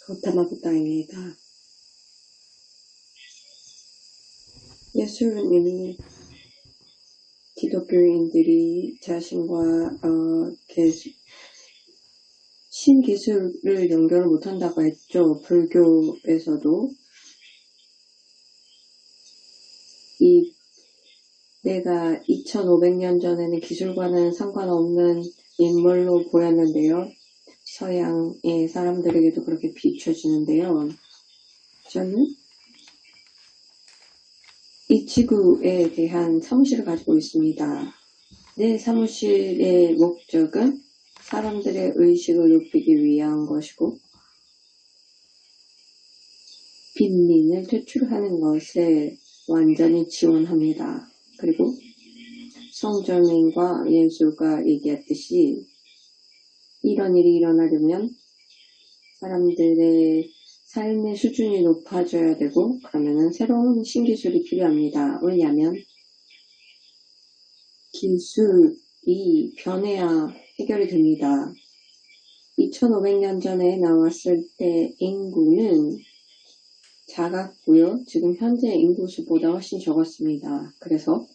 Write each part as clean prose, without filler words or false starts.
고타마부타입니다. 예수님이 기독교인들이 자신과 신기술을 연결을 못한다고 했죠. 불교에서도 내가 2500년 전에는 기술과는 상관없는 인물로 보였는데요. 서양의 사람들에게도 그렇게 비춰지는데요. 저는 이 지구에 대한 사무실을 가지고 있습니다. 내 사무실의 목적은 사람들의 의식을 높이기 위한 것이고 빈민을 퇴출하는 것에 완전히 지원합니다. 그리고 성저민과 예수가 얘기했듯이 이런 일이 일어나려면 사람들의 삶의 수준이 높아져야 되고 그러면은 새로운 신기술이 필요합니다. 왜냐하면 기술이 변해야 해결이 됩니다. 2500년 전에 나왔을 때 인구는 작았고요. 지금 현재 인구 수보다 훨씬 적었습니다. 그래서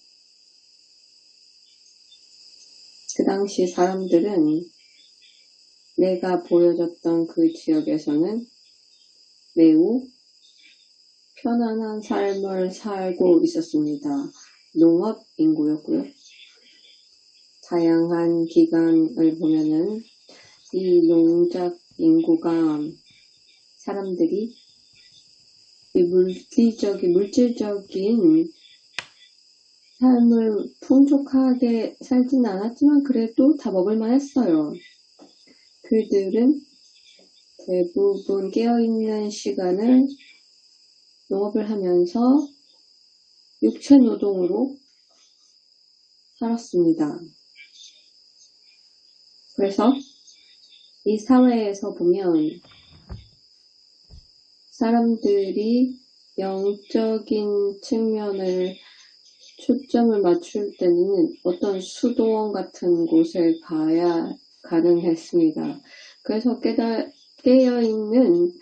그 당시 사람들은 내가 보여줬던 그 지역에서는 매우 편안한 삶을 살고 있었습니다. 농업 인구였고요. 다양한 기간을 보면은 이 농작 인구가 사람들이 이 물질적인 삶을 풍족하게 살지는 않았지만 그래도 다 먹을만 했어요. 그들은 대부분 깨어있는 시간을 농업을 하면서 육체 노동으로 살았습니다. 그래서 이 사회에서 보면 사람들이 영적인 측면을 초점을 맞출 때는 어떤 수도원 같은 곳에 가야 가능했습니다. 그래서 깨어있는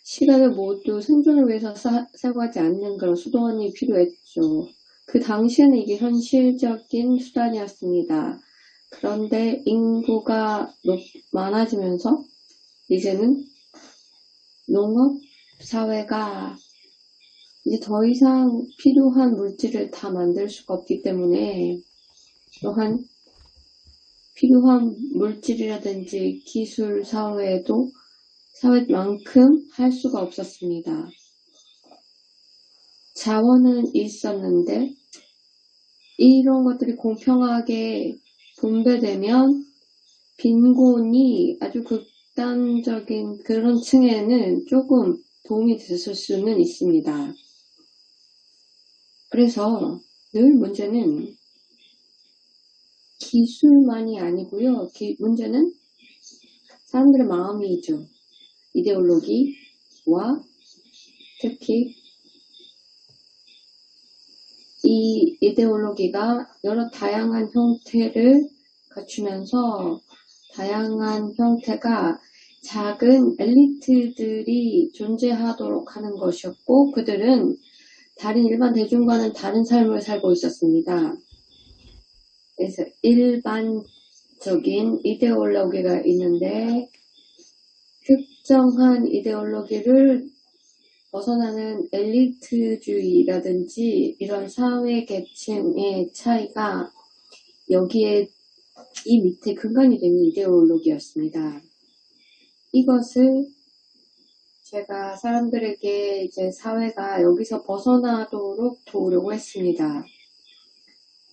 시간을 모두 생존을 위해서 사용하지 않는 그런 수도원이 필요했죠. 그 당시에는 이게 현실적인 수단이었습니다. 그런데 인구가 많아지면서 이제는 농업 사회가 이제 더 이상 필요한 물질을 다 만들 수가 없기 때문에 또한 필요한 물질이라든지 기술 사회에도 사회만큼 할 수가 없었습니다. 자원은 있었는데 이런 것들이 공평하게 분배되면 빈곤이 아주 극단적인 그런 층에는 조금 도움이 됐을 수는 있습니다. 그래서 늘 문제는 기술만이 아니고요. 문제는 사람들의 마음이죠. 이데올로기와 특히 이 이데올로기가 여러 다양한 형태를 갖추면서 다양한 형태가 작은 엘리트들이 존재하도록 하는 것이었고 그들은 다른 일반 대중과는 다른 삶을 살고 있었습니다. 그래서 일반적인 이데올로기가 있는데 특정한 이데올로기를 벗어나는 엘리트주의라든지 이런 사회 계층의 차이가 여기에 이 밑에 근간이 되는 이데올로기였습니다. 이것을 제가 사람들에게 이제 사회가 여기서 벗어나도록 도우려고 했습니다.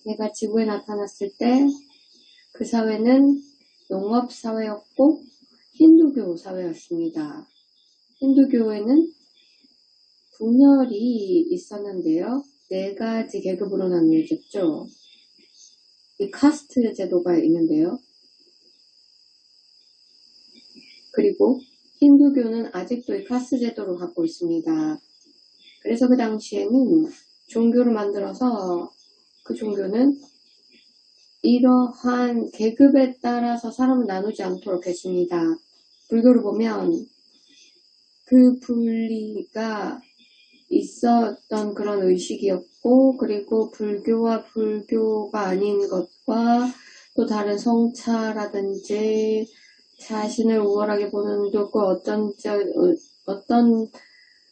제가 지구에 나타났을 때 그 사회는 농업 사회였고 힌두교 사회였습니다. 힌두교에는 분열이 있었는데요. 4가지 계급으로 나뉘어졌죠. 이 카스트 제도가 있는데요. 그리고 힌두교는 아직도 이 카스트 제도를 갖고 있습니다. 그래서 그 당시에는 종교를 만들어서 그 종교는 이러한 계급에 따라서 사람을 나누지 않도록 했습니다. 불교를 보면 그 분리가 있었던 그런 의식이었고, 그리고 불교와 불교가 아닌 것과 또 다른 성차라든지 자신을 우월하게 보는 것과 어떤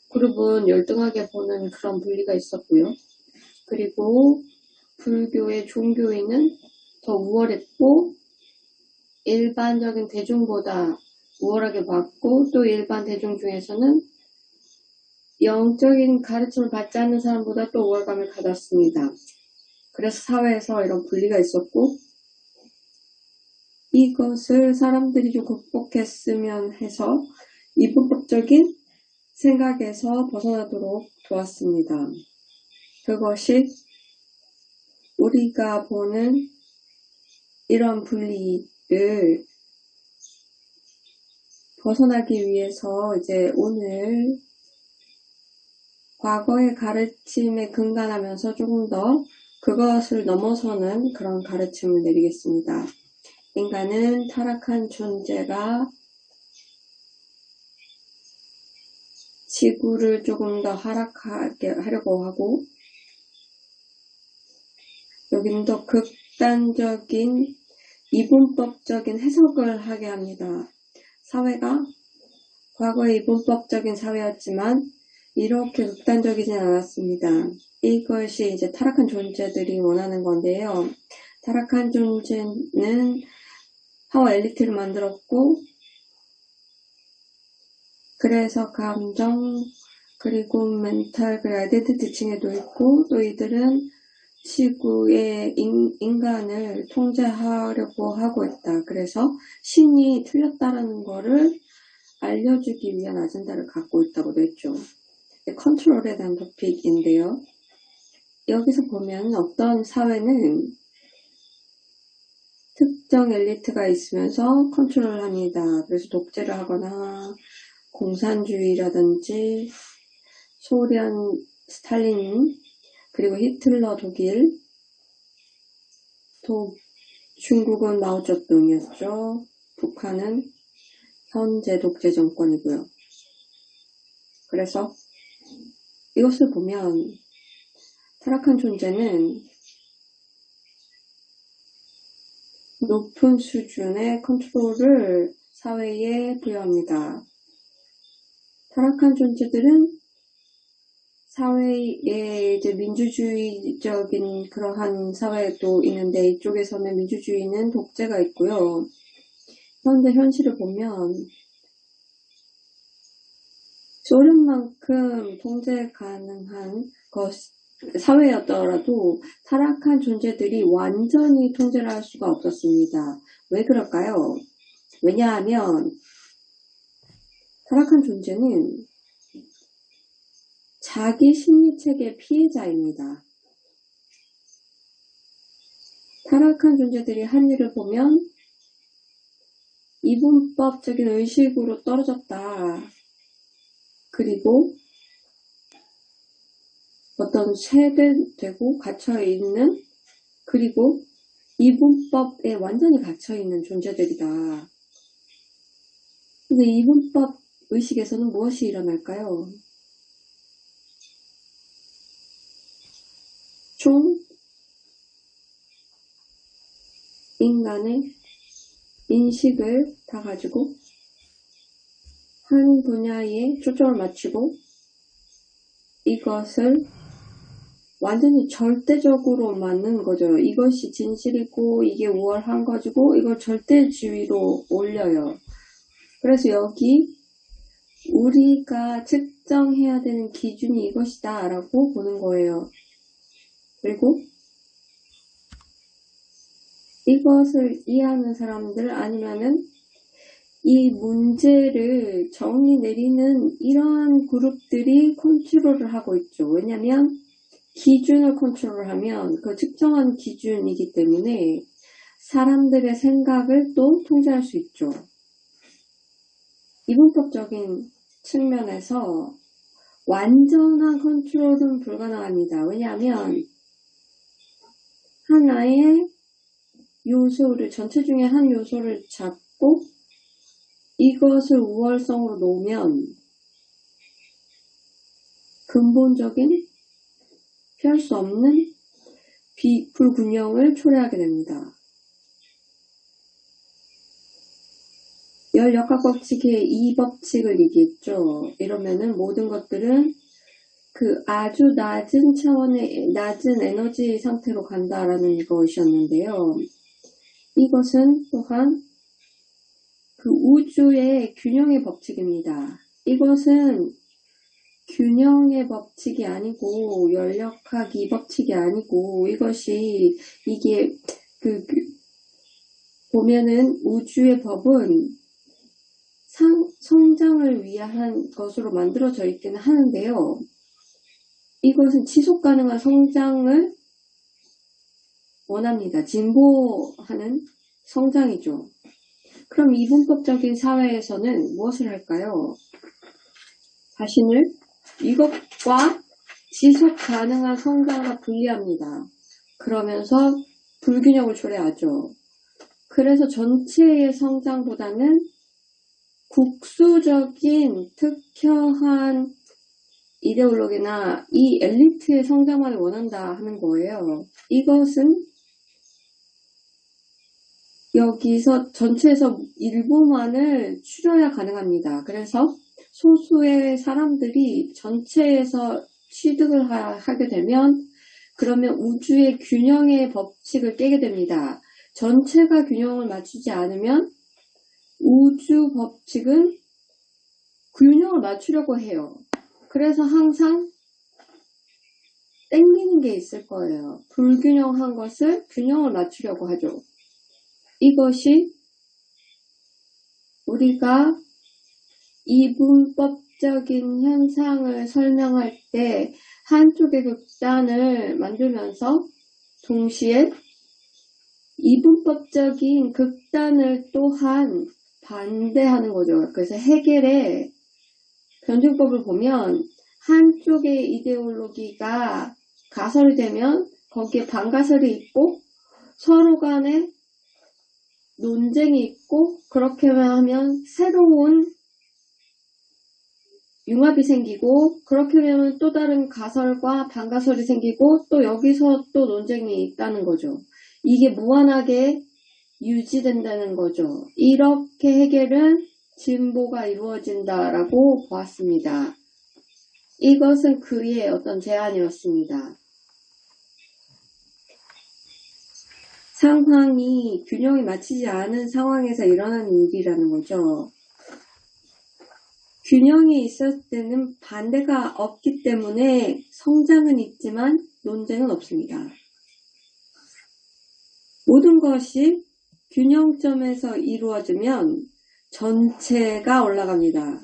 그룹은 열등하게 보는 그런 분리가 있었고요. 그리고 불교의 종교인은 더 우월했고 일반적인 대중보다 우월하게 봤고, 또 일반 대중 중에서는 영적인 가르침을 받지 않는 사람보다 또 우월감을 가졌습니다. 그래서 사회에서 이런 분리가 있었고, 이것을 사람들이 좀 극복했으면 해서 이분법적인 생각에서 벗어나도록 도왔습니다. 그것이 우리가 보는 이런 분리를 벗어나기 위해서 이제 오늘 과거의 가르침에 근간하면서 조금 더 그것을 넘어서는 그런 가르침을 내리겠습니다. 인간은 타락한 존재가 지구를 조금 더 하락하게 하려고 하고, 여기는 더 극단적인 이분법적인 해석을 하게 합니다. 사회가 과거의 이분법적인 사회였지만 이렇게 극단적이진 않았습니다. 이것이 이제 타락한 존재들이 원하는 건데요. 타락한 존재는 파워 엘리트를 만들었고, 그래서 감정, 그리고 멘탈, 그리고 아이덴티티 층에도 있고, 또 이들은 지구의 인간을 통제하려고 하고 있다. 그래서 신이 틀렸다라는 거를 알려주기 위한 아젠다를 갖고 있다고도 했죠. 컨트롤에 대한 토픽인데요. 여기서 보면 어떤 사회는 특정 엘리트가 있으면서 컨트롤을 합니다. 그래서 독재를 하거나 공산주의라든지 소련 스탈린, 그리고 히틀러 독일, 또 중국은 마오쩌둥이었죠. 북한은 현재 독재 정권이고요. 그래서 이것을 보면 타락한 존재는 높은 수준의 컨트롤을 사회에 부여합니다. 타락한 존재들은 사회에 이제 민주주의적인 그러한 사회도 있는데, 이쪽에서는 민주주의는 독재가 있고요. 현재 현실을 보면 소련만큼 통제 가능한 사회였더라도 타락한 존재들이 완전히 통제를 할 수가 없었습니다. 왜 그럴까요? 왜냐하면 타락한 존재는 자기 심리체계 피해자입니다. 타락한 존재들이 한 일을 보면 이분법적인 의식으로 떨어졌다. 그리고 어떤 세대되고 갇혀있는, 그리고 이분법에 완전히 갇혀있는 존재들이다. 근데 이분법 의식에서는 무엇이 일어날까요? 총 인간의 인식을 다 가지고 한 분야에 초점을 맞추고 이것을 완전히 절대적으로 맞는 거죠. 이것이 진실이고 이게 우월한 것이고 이걸 절대주의로 올려요. 그래서 여기 우리가 측정해야 되는 기준이 이것이다 라고 보는 거예요. 그리고 이것을 이해하는 사람들, 아니면은 이 문제를 정의 내리는 이러한 그룹들이 컨트롤을 하고 있죠. 왜냐하면 기준을 컨트롤하면 그 측정한 기준이기 때문에 사람들의 생각을 또 통제할 수 있죠. 이분법적인 측면에서 완전한 컨트롤은 불가능합니다. 왜냐하면 하나의 요소를, 전체 중에 한 요소를 잡고 이것을 우월성으로 놓으면 근본적인 피할 수 없는 불균형을 초래하게 됩니다. 열역학 법칙의 이 법칙을 얘기했죠. 이러면은 모든 것들은 그 아주 낮은 차원의 낮은 에너지 상태로 간다라는 것이었는데요. 이것은 또한 그 우주의 균형의 법칙입니다. 이것은 균형의 법칙이 아니고 열역학 이 법칙이 아니고 이게 보면은 우주의 법은 성장을 위한 것으로 만들어져 있기는 하는데요. 이것은 지속 가능한 성장을 원합니다. 진보하는 성장이죠. 그럼 이분법적인 사회에서는 무엇을 할까요? 자신을 이것과 지속 가능한 성장과 분리합니다. 그러면서 불균형을 초래하죠. 그래서 전체의 성장보다는 국수적인 특허한 이데올로기나 이 엘리트의 성장만을 원한다 하는 거예요. 이것은 여기서 전체에서 일부만을 추려야 가능합니다. 그래서 소수의 사람들이 전체에서 취득을 하게 되면 그러면 우주의 균형의 법칙을 깨게 됩니다. 전체가 균형을 맞추지 않으면 우주 법칙은 균형을 맞추려고 해요. 그래서 항상 땡기는 게 있을 거예요. 불균형한 것을 균형을 맞추려고 하죠. 이것이 우리가 이분법적인 현상을 설명할 때 한쪽의 극단을 만들면서 동시에 이분법적인 극단을 또한 반대하는 거죠. 그래서 해겔의 변증법을 보면 한쪽의 이데올로기가 가설이 되면 거기에 반가설이 있고 서로 간에 논쟁이 있고 그렇게 하면 새로운 융합이 생기고 그렇게 되면 또 다른 가설과 반가설이 생기고 또 여기서 또 논쟁이 있다는 거죠. 이게 무한하게 유지된다는 거죠. 이렇게 해겔은 진보가 이루어진다라고 보았습니다. 이것은 그의 어떤 제안이었습니다. 상황이 균형이 맞추지 않은 상황에서 일어나는 일이라는 거죠. 균형이 있을 때는 반대가 없기 때문에 성장은 있지만 논쟁은 없습니다. 모든 것이 균형점에서 이루어지면 전체가 올라갑니다.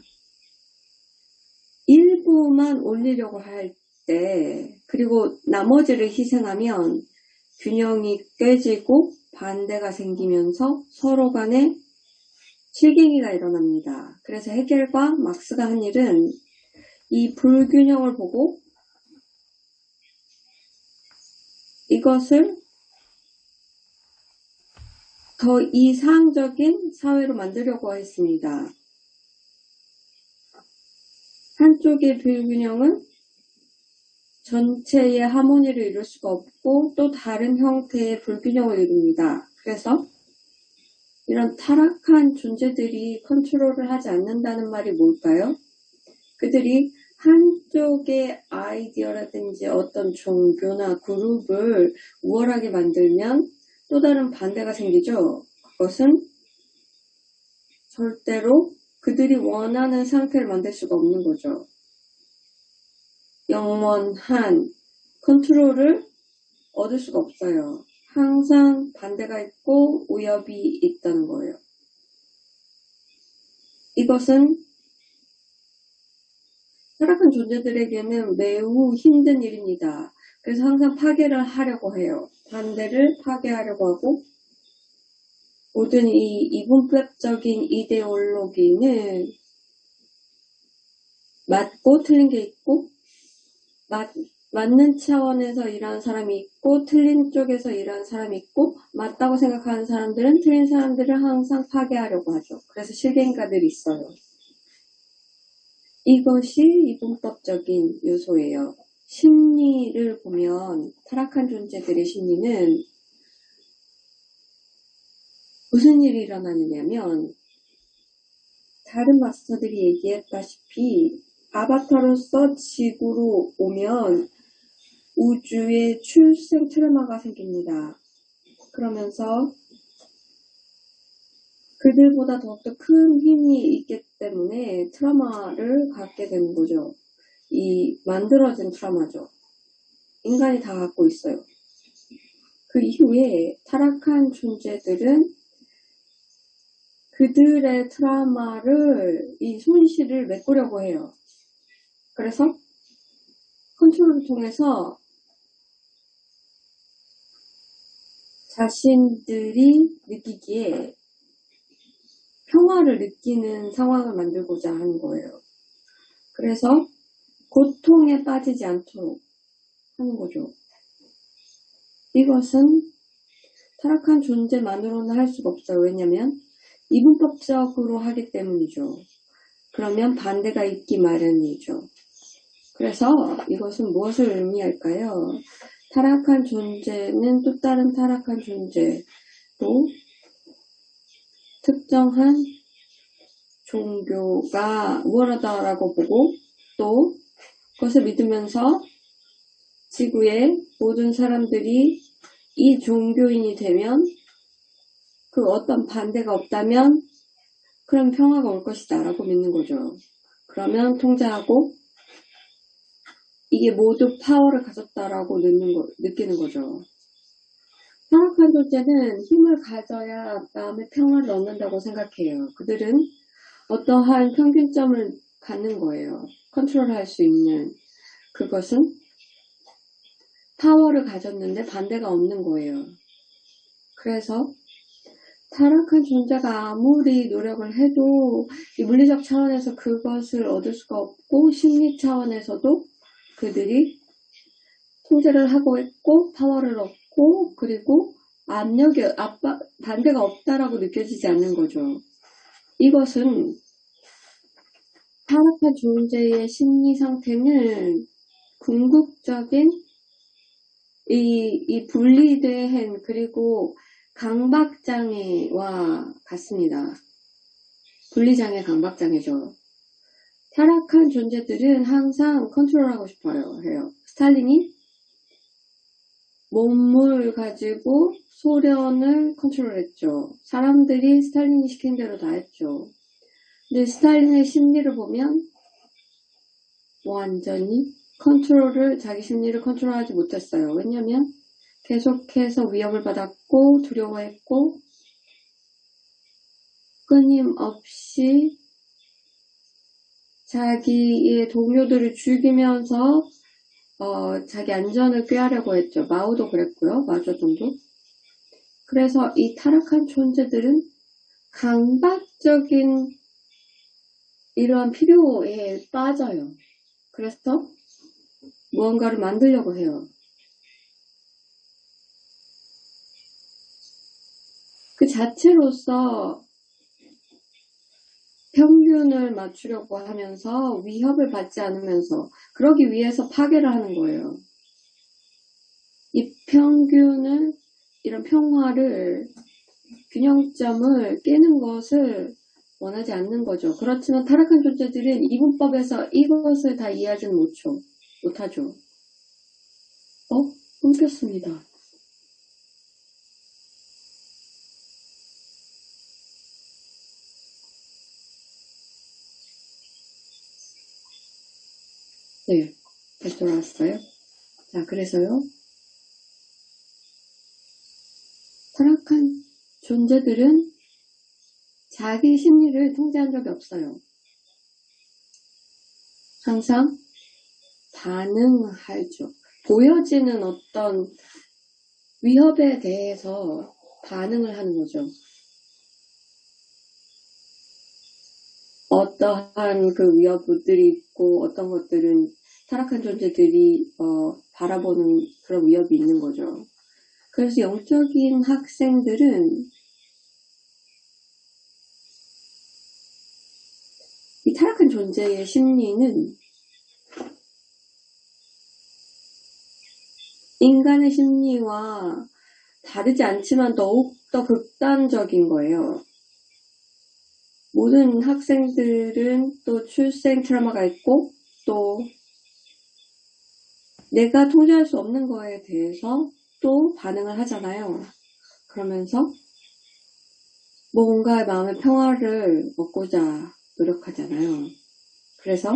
일부만 올리려고 할 때, 그리고 나머지를 희생하면 균형이 깨지고 반대가 생기면서 서로 간에 실갱이가 일어납니다. 그래서 해겔과 막스가 한 일은 이 불균형을 보고 이것을 더 이상적인 사회로 만들려고 했습니다. 한쪽의 불균형은 전체의 하모니를 이룰 수가 없고 또 다른 형태의 불균형을 이룹니다. 그래서 이런 타락한 존재들이 컨트롤을 하지 않는다는 말이 뭘까요? 그들이 한쪽의 아이디어라든지 어떤 종교나 그룹을 우월하게 만들면 또 다른 반대가 생기죠. 그것은 절대로 그들이 원하는 상태를 만들 수가 없는 거죠. 영원한 컨트롤을 얻을 수가 없어요. 항상 반대가 있고 오협이 있다는 거예요. 이것은 타락한 존재들에게는 매우 힘든 일입니다. 그래서 항상 파괴를 하려고 해요. 반대를 파괴하려고 하고 모든 이 이분법적인 이데올로기는 맞고 틀린 게 있고 맞는 차원에서 일하는 사람이 있고 틀린 쪽에서 일하는 사람이 있고 맞다고 생각하는 사람들은 틀린 사람들을 항상 파괴하려고 하죠. 그래서 실갱이가들이 있어요. 이것이 이분법적인 요소예요. 심리를 보면 타락한 존재들의 심리는 무슨 일이 일어나느냐면 다른 마스터들이 얘기했다시피 아바타로서 지구로 오면 우주에 출생 트라우마가 생깁니다. 그러면서 그들보다 더욱더 큰 힘이 있기 때문에 트라우마를 갖게 되는 거죠. 이 만들어진 트라우마죠. 인간이 다 갖고 있어요. 그 이후에 타락한 존재들은 그들의 트라우마를, 이 손실을 메꾸려고 해요. 그래서 컨트롤을 통해서 자신들이 느끼기에 평화를 느끼는 상황을 만들고자 하는 거예요. 그래서 고통에 빠지지 않도록 하는 거죠. 이것은 타락한 존재만으로는 할 수가 없어요. 왜냐하면 이분법적으로 하기 때문이죠. 그러면 반대가 있기 마련이죠. 그래서 이것은 무엇을 의미할까요? 타락한 존재는 또 다른 타락한 존재로 특정한 종교가 우월하다라고 보고 또 그것을 믿으면서 지구의 모든 사람들이 이 종교인이 되면 그 어떤 반대가 없다면 그럼 평화가 올 것이다 라고 믿는 거죠. 그러면 통제하고 이게 모두 파워를 가졌다라고 느끼는 거죠. 타락한 존재는 힘을 가져야 마음의 평화를 얻는다고 생각해요. 그들은 어떠한 평균점을 갖는 거예요. 컨트롤할 수 있는. 그것은 파워를 가졌는데 반대가 없는 거예요. 그래서 타락한 존재가 아무리 노력을 해도 이 물리적 차원에서 그것을 얻을 수가 없고 심리 차원에서도 그들이 통제를 하고 있고 파워를 얻고 그리고 반대가 없다라고 느껴지지 않는 거죠. 이것은 타락한 존재의 심리 상태는 궁극적인 이 분리된 그리고 강박장애와 같습니다. 분리장애, 강박장애죠. 타락한 존재들은 항상 컨트롤하고 싶어요. 해요. 스탈린이 몸을 가지고 소련을 컨트롤했죠. 사람들이 스탈린이 시킨 대로 다 했죠. 근데 스탈린의 심리를 보면 완전히 자기 심리를 컨트롤하지 못했어요. 왜냐하면 계속해서 위협을 받았고 두려워했고 끊임없이 자기의 동료들을 죽이면서 자기 안전을 꾀하려고 했죠. 마오도 그랬고요. 마오쩌둥도. 그래서 이 타락한 존재들은 강박적인 이러한 필요에 빠져요. 그래서 무언가를 만들려고 해요. 그 자체로서 평균을 맞추려고 하면서 위협을 받지 않으면서 그러기 위해서 파괴를 하는 거예요. 이 평균을 이런 평화를 균형점을 깨는 것을 원하지 않는 거죠. 그렇지만 타락한 존재들은 이분법에서 이것을 다 이해하지는 못하죠. 끊겼습니다. 네, 다시 돌아왔어요. 자, 그래서요. 타락한 존재들은 자기 심리를 통제한 적이 없어요. 항상 반응하죠. 보여지는 어떤 위협에 대해서 반응을 하는 거죠. 어떠한 그 위협들이 있고 어떤 것들은 타락한 존재들이 바라보는 그런 위협이 있는 거죠. 그래서 영적인 학생들은 이 타락한 존재의 심리는 인간의 심리와 다르지 않지만 더욱더 극단적인 거예요. 모든 학생들은 또 출생 트라우마가 있고 또 내가 통제할 수 없는 거에 대해서 또 반응을 하잖아요. 그러면서 뭔가의 마음의 평화를 얻고자 노력하잖아요. 그래서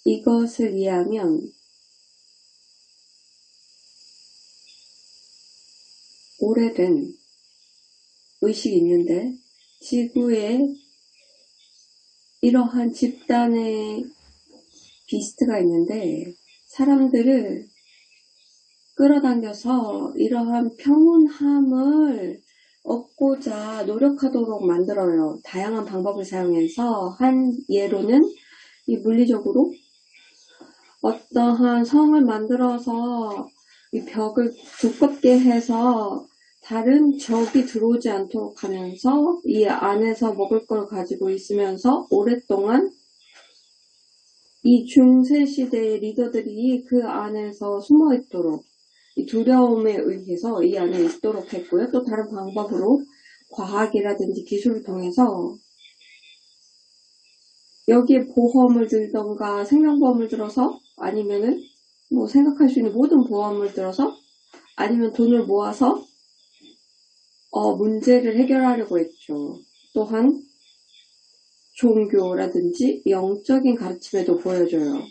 이것을 이해하면 오래된 의식이 있는데 지구에 이러한 집단의 비스트가 있는데 사람들을 끌어당겨서 이러한 평온함을 얻고자 노력하도록 만들어요. 다양한 방법을 사용해서 한 예로는 이 물리적으로 어떠한 성을 만들어서 이 벽을 두껍게 해서 다른 적이 들어오지 않도록 하면서 이 안에서 먹을 걸 가지고 있으면서 오랫동안 이 중세시대의 리더들이 그 안에서 숨어 있도록 이 두려움에 의해서 이 안에 있도록 했고요. 또 다른 방법으로 과학이라든지 기술을 통해서 여기에 보험을 들던가 생명보험을 들어서 아니면은 뭐 생각할 수 있는 모든 보험을 들어서 아니면 돈을 모아서 문제를 해결하려고 했죠. 또한 종교라든지 영적인 가르침에도 보여줘요.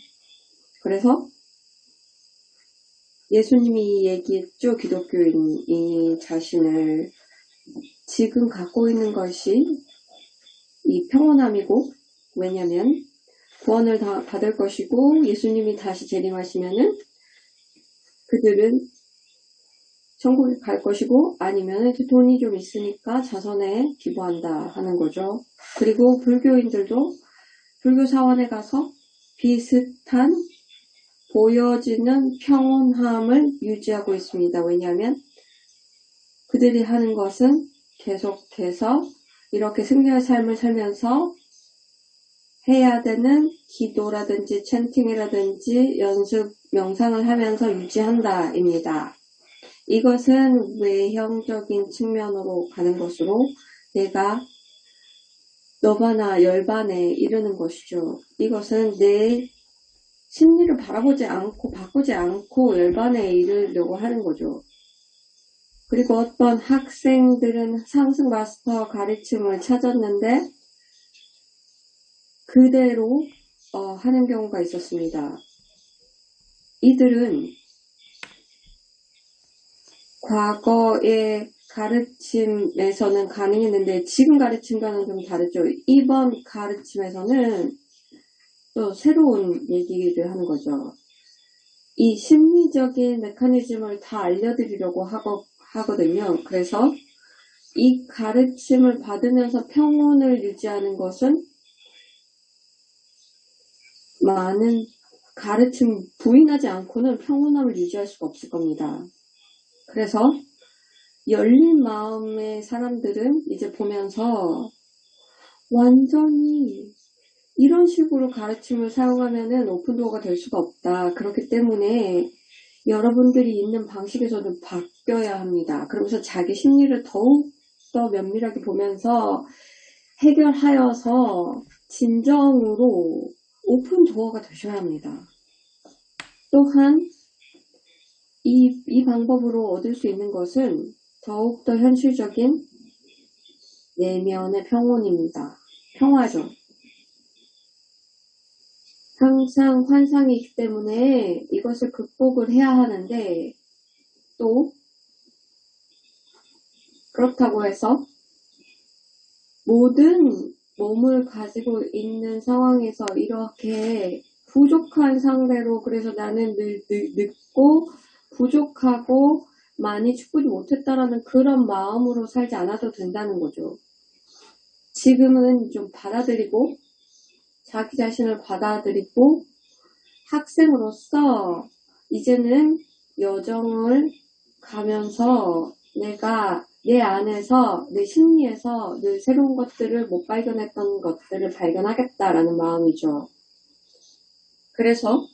그래서 예수님이 얘기했죠. 기독교인이 자신을 지금 갖고 있는 것이 이 평온함이고 왜냐면 구원을 다 받을 것이고 예수님이 다시 재림하시면은 그들은 천국에 갈 것이고 아니면 돈이 좀 있으니까 자선에 기부한다 하는 거죠. 그리고 불교인들도 불교 사원에 가서 비슷한 보여지는 평온함을 유지하고 있습니다. 왜냐하면 그들이 하는 것은 계속해서 이렇게 승리의 삶을 살면서 해야 되는 기도라든지 찬팅이라든지 연습, 명상을 하면서 유지한다입니다. 이것은 외형적인 측면으로 가는 것으로 내가 너바나 열반에 이르는 것이죠. 이것은 내 심리를 바라보지 않고 바꾸지 않고 열반에 이르려고 하는 거죠. 그리고 어떤 학생들은 상승 마스터 가르침을 찾았는데 그대로 하는 경우가 있었습니다. 이들은 과거의 가르침에서는 가능했는데 지금 가르침과는 좀 다르죠. 이번 가르침에서는 또 새로운 얘기를 하는 거죠. 이 심리적인 메커니즘을 다 알려드리려고 하거든요. 그래서 이 가르침을 받으면서 평온을 유지하는 것은 많은 가르침 부인하지 않고는 평온함을 유지할 수가 없을 겁니다. 그래서 열린 마음의 사람들은 이제 보면서 완전히 이런 식으로 가르침을 사용하면은 오픈도어가 될 수가 없다. 그렇기 때문에 여러분들이 있는 방식에서는 바뀌어야 합니다. 그러면서 자기 심리를 더욱 더 면밀하게 보면서 해결하여서 진정으로 오픈도어가 되셔야 합니다. 또한 이 방법으로 얻을 수 있는 것은 더욱더 현실적인 내면의 평온입니다. 평화죠. 항상 환상이 있기 때문에 이것을 극복을 해야 하는데 또 그렇다고 해서 모든 몸을 가지고 있는 상황에서 이렇게 부족한 상대로 그래서 나는 늘 늙고 부족하고 많이 축구지 못했다라는 그런 마음으로 살지 않아도 된다는 거죠. 지금은 좀 받아들이고 자기 자신을 받아들이고 학생으로서 이제는 여정을 가면서 내가 내 안에서, 내 심리에서 늘 새로운 것들을 못 발견했던 것들을 발견하겠다라는 마음이죠. 그래서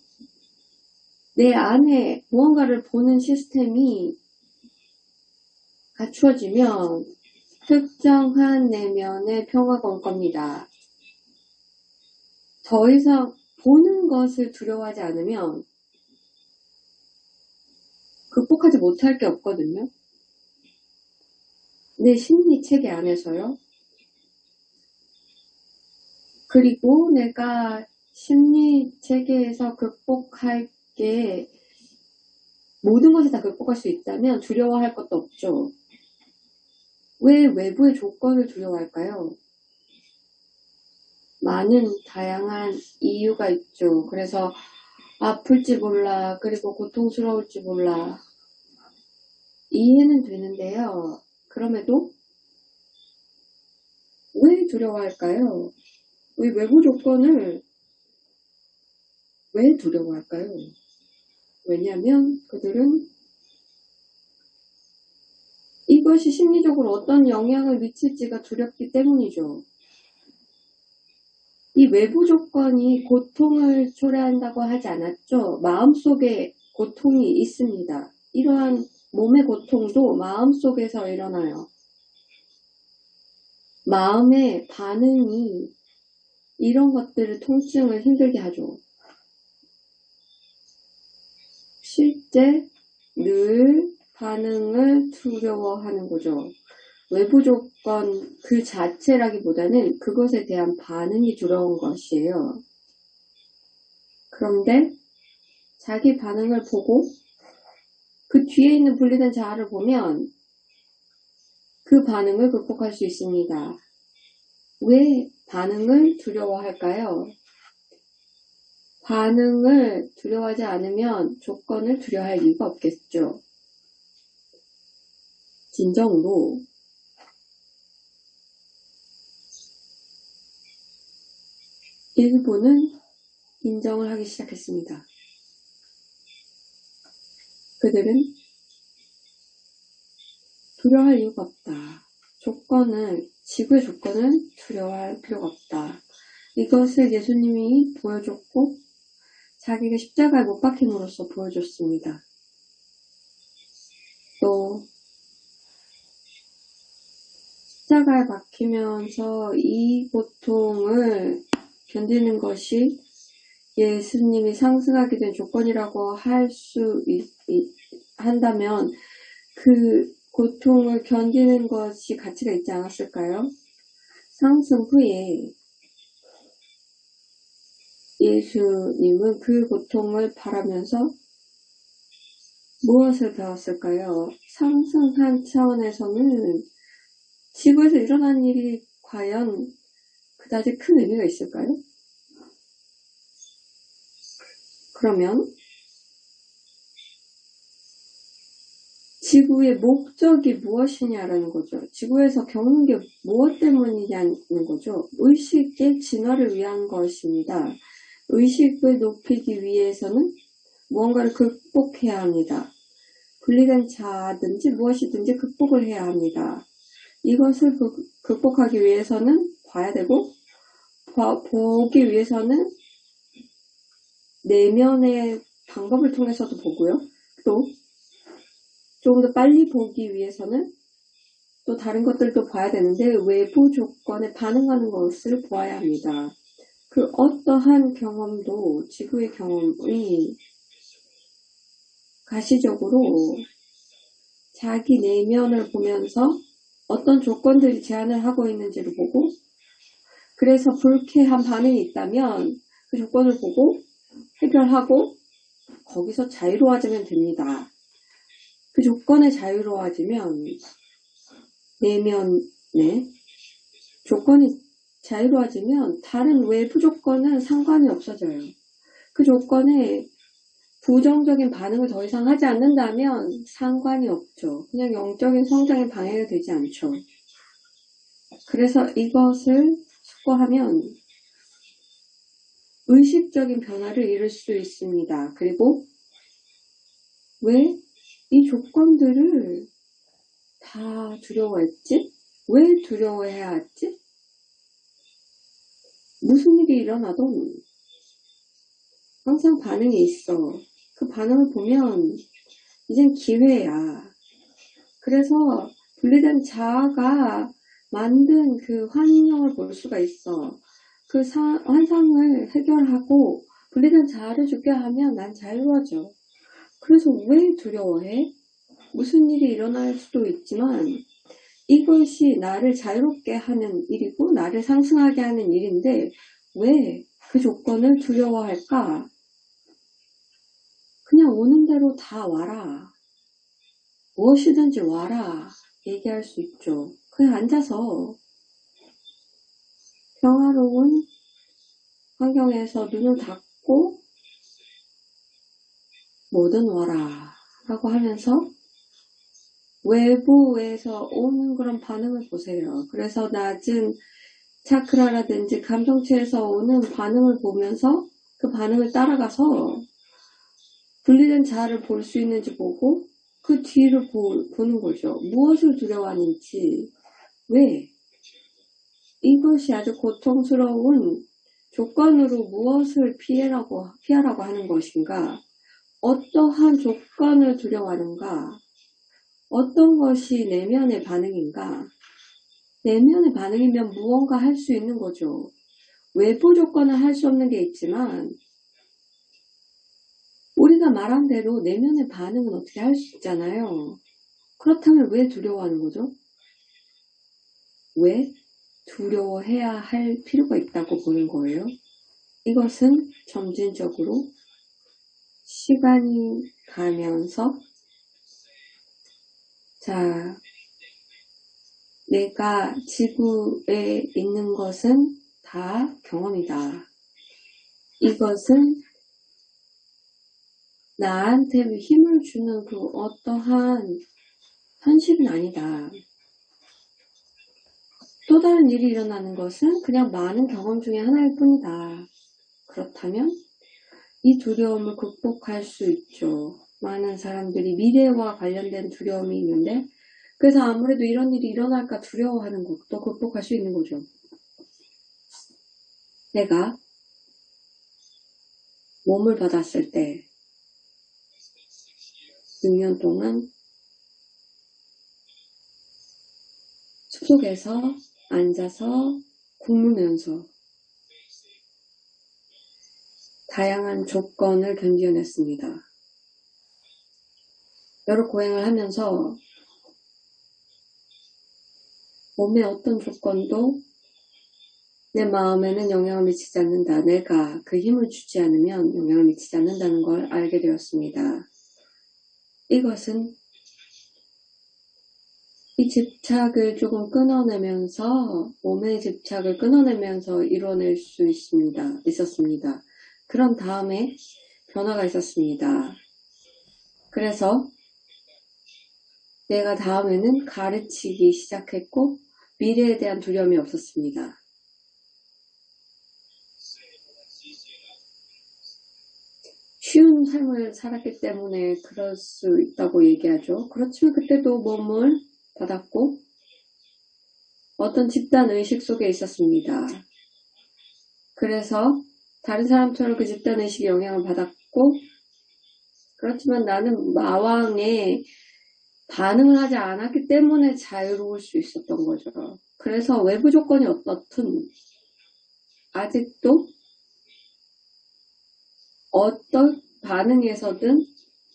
내 안에 무언가를 보는 시스템이 갖추어지면 특정한 내면의 평화가 올 겁니다. 더 이상 보는 것을 두려워하지 않으면 극복하지 못할 게 없거든요. 내 심리 체계 안에서요. 그리고 내가 심리 체계에서 극복할 게 모든 것을 다 극복할 수 있다면 두려워할 것도 없죠. 왜 외부의 조건을 두려워할까요? 많은 다양한 이유가 있죠. 그래서 아플지 몰라, 그리고 고통스러울지 몰라. 이해는 되는데요. 그럼에도 왜 두려워할까요? 왜 외부 조건을 왜 두려워할까요? 왜냐하면 그들은 이것이 심리적으로 어떤 영향을 미칠지가 두렵기 때문이죠. 이 외부 조건이 고통을 초래한다고 하지 않았죠? 마음속에 고통이 있습니다. 이러한 몸의 고통도 마음속에서 일어나요. 마음의 반응이 이런 것들을 통증을 힘들게 하죠. 실제 늘 반응을 두려워하는 거죠. 외부 조건 그 자체라기보다는 그것에 대한 반응이 두려운 것이에요. 그런데 자기 반응을 보고 그 뒤에 있는 분리된 자아를 보면 그 반응을 극복할 수 있습니다. 왜 반응을 두려워할까요? 반응을 두려워하지 않으면 조건을 두려워할 이유가 없겠죠. 진정으로 일부는 인정을 하기 시작했습니다. 그들은 두려워할 이유가 없다. 지구의 조건을 두려워할 필요가 없다. 이것을 예수님이 보여줬고 자기가 십자가에 못 박힘으로써 보여줬습니다. 또 십자가에 박히면서 이 고통을 견디는 것이 예수님이 상승하게 된 조건이라고 한다면 그 고통을 견디는 것이 가치가 있지 않았을까요? 상승 후에 예수님은 그 고통을 바라면서 무엇을 배웠을까요? 상승한 차원에서는 지구에서 일어난 일이 과연 그다지 큰 의미가 있을까요? 그러면 지구의 목적이 무엇이냐라는 거죠. 지구에서 겪는 게 무엇 때문이냐는 거죠. 의식의 진화를 위한 것입니다. 의식을 높이기 위해서는 무언가를 극복해야 합니다. 분리된 자든지 무엇이든지 극복을 해야 합니다. 이것을 극복하기 위해서는 봐야 되고 보기 위해서는 내면의 방법을 통해서도 보고요. 또 조금 더 빨리 보기 위해서는 또 다른 것들도 봐야 되는데 외부 조건에 반응하는 것을 보아야 합니다. 그 어떠한 경험도 지구의 경험이 가시적으로 자기 내면을 보면서 어떤 조건들이 제한을 하고 있는지를 보고 그래서 불쾌한 반응이 있다면 그 조건을 보고 해결하고 거기서 자유로워지면 됩니다. 그 조건에 자유로워지면 내면에 조건이 자유로워지면 다른 외부 조건은 상관이 없어져요. 그 조건에 부정적인 반응을 더 이상 하지 않는다면 상관이 없죠. 그냥 영적인 성장에 방해가 되지 않죠. 그래서 이것을 숙고하면 의식적인 변화를 이룰 수 있습니다. 그리고 왜 이 조건들을 다 두려워했지? 왜 두려워해야 했지? 무슨 일이 일어나도 항상 반응이 있어. 그 반응을 보면 이젠 기회야. 그래서 분리된 자아가 만든 그 환경을 볼 수가 있어. 그 환상을 해결하고 분리된 자아를 죽게 하면 난 자유로워져. 그래서 왜 두려워해? 무슨 일이 일어날 수도 있지만 이것이 나를 자유롭게 하는 일이고 나를 상승하게 하는 일인데 왜 그 조건을 두려워할까? 그냥 오는 대로 다 와라. 무엇이든지 와라. 얘기할 수 있죠. 그냥 앉아서 평화로운 환경에서 눈을 닫고 뭐든 와라 라고 하면서 외부에서 오는 그런 반응을 보세요. 그래서 낮은 차크라라든지 감정체에서 오는 반응을 보면서 그 반응을 따라가서 분리된 자아를 볼 수 있는지 보고 그 뒤를 보는 거죠. 무엇을 두려워하는지, 왜? 이것이 아주 고통스러운 조건으로 무엇을 피하라고 하는 것인가? 어떠한 조건을 두려워하는가? 어떤 것이 내면의 반응인가? 내면의 반응이면 무언가 할 수 있는 거죠. 외부 조건은 할 수 없는 게 있지만 우리가 말한 대로 내면의 반응은 어떻게 할 수 있잖아요. 그렇다면 왜 두려워하는 거죠? 왜 두려워해야 할 필요가 있다고 보는 거예요? 이것은 점진적으로 시간이 가면서 자, 내가 지구에 있는 것은 다 경험이다. 이것은 나한테 힘을 주는 그 어떠한 현실은 아니다. 또 다른 일이 일어나는 것은 그냥 많은 경험 중에 하나일 뿐이다. 그렇다면 이 두려움을 극복할 수 있죠. 많은 사람들이 미래와 관련된 두려움이 있는데 그래서 아무래도 이런 일이 일어날까 두려워하는 것도 극복할 수 있는 거죠. 내가 몸을 받았을 때 6년 동안 숲속에서 앉아서 굶으면서 다양한 조건을 견뎌냈습니다. 여러 고행을 하면서 몸의 어떤 조건도 내 마음에는 영향을 미치지 않는다. 내가 그 힘을 주지 않으면 영향을 미치지 않는다는 걸 알게 되었습니다. 이것은 이 집착을 조금 끊어내면서 몸의 집착을 끊어내면서 이뤄낼 수 있었습니다. 그런 다음에 변화가 있었습니다. 그래서 내가 다음에는 가르치기 시작했고 미래에 대한 두려움이 없었습니다. 쉬운 삶을 살았기 때문에 그럴 수 있다고 얘기하죠. 그렇지만 그때도 몸을 받았고 어떤 집단 의식 속에 있었습니다. 그래서 다른 사람처럼 그 집단 의식에 영향을 받았고 그렇지만 나는 마왕에 반응을 하지 않았기 때문에 자유로울 수 있었던 거죠. 그래서 외부 조건이 어떻든 아직도 어떤 반응에서든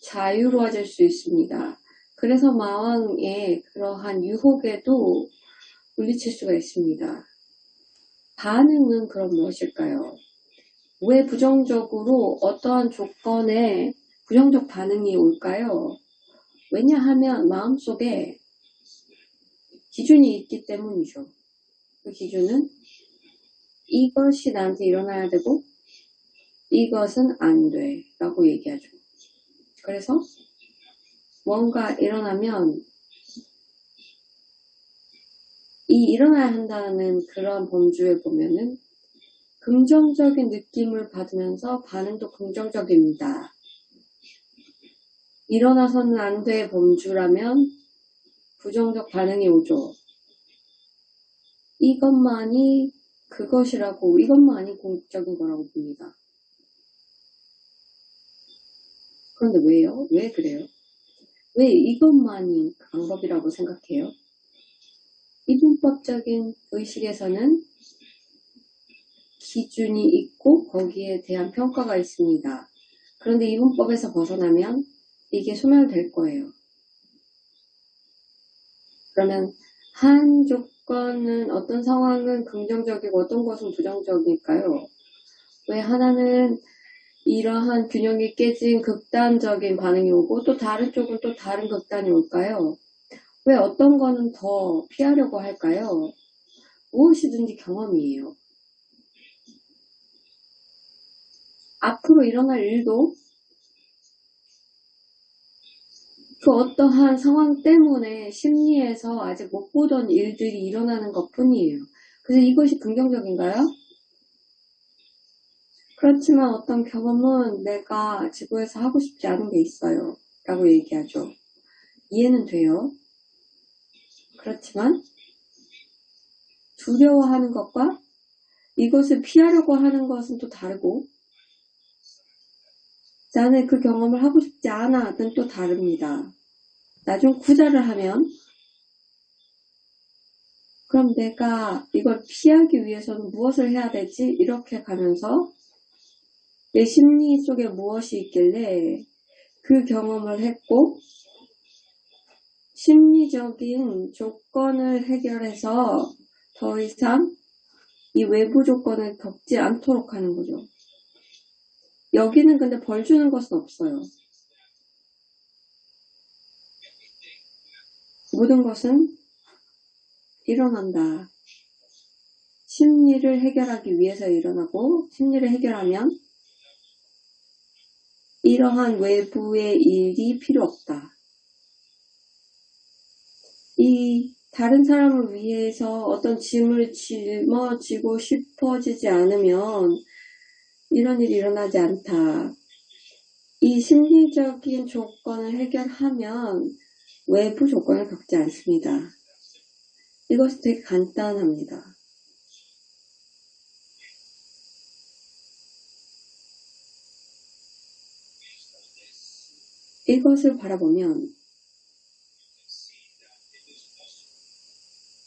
자유로워질 수 있습니다. 그래서 마왕의 그러한 유혹에도 물리칠 수가 있습니다. 반응은 그럼 무엇일까요? 왜 부정적으로 어떠한 조건에 부정적 반응이 올까요? 왜냐하면 마음속에 기준이 있기 때문이죠. 그 기준은 이것이 나한테 일어나야 되고 이것은 안 돼 라고 얘기하죠. 그래서 뭔가 일어나면 이 일어나야 한다는 그런 범주에 보면은 긍정적인 느낌을 받으면서 반응도 긍정적입니다. 일어나서는 안 돼 범주라면 부정적 반응이 오죠. 이것만이 그것이라고, 이것만이 공적인 거라고 봅니다. 그런데 왜요? 왜 그래요? 왜 이것만이 방법이라고 생각해요? 이분법적인 의식에서는 기준이 있고 거기에 대한 평가가 있습니다. 그런데 이분법에서 벗어나면 이게 소멸될 거예요. 그러면 한 조건은, 어떤 상황은 긍정적이고 어떤 것은 부정적일까요? 왜 하나는 이러한 균형이 깨진 극단적인 반응이 오고 또 다른 쪽은 또 다른 극단이 올까요? 왜 어떤 거는 더 피하려고 할까요? 무엇이든지 경험이에요. 앞으로 일어날 일도 그 어떠한 상황 때문에 심리에서 아직 못 보던 일들이 일어나는 것 뿐이에요. 그래서 이것이 긍정적인가요? 그렇지만 어떤 경험은 내가 지구에서 하고 싶지 않은 게 있어요 라고 얘기하죠. 이해는 돼요. 그렇지만 두려워하는 것과 이것을 피하려고 하는 것은 또 다르고, 나는 그 경험을 하고 싶지 않아는 또 다릅니다. 나중 구자를 하면, 그럼 내가 이걸 피하기 위해서는 무엇을 해야 되지? 이렇게 가면서 내 심리 속에 무엇이 있길래 그 경험을 했고, 심리적인 조건을 해결해서 더 이상 이 외부 조건을 겪지 않도록 하는 거죠. 여기는 근데 벌 주는 것은 없어요. 모든 것은 일어난다. 심리를 해결하기 위해서 일어나고, 심리를 해결하면 이러한 외부의 일이 필요 없다. 이 다른 사람을 위해서 어떤 짐을 짊어지고 싶어지지 않으면 이런 일이 일어나지 않다. 이 심리적인 조건을 해결하면 외부 조건을 겪지 않습니다. 이것이 되게 간단합니다. 이것을 바라보면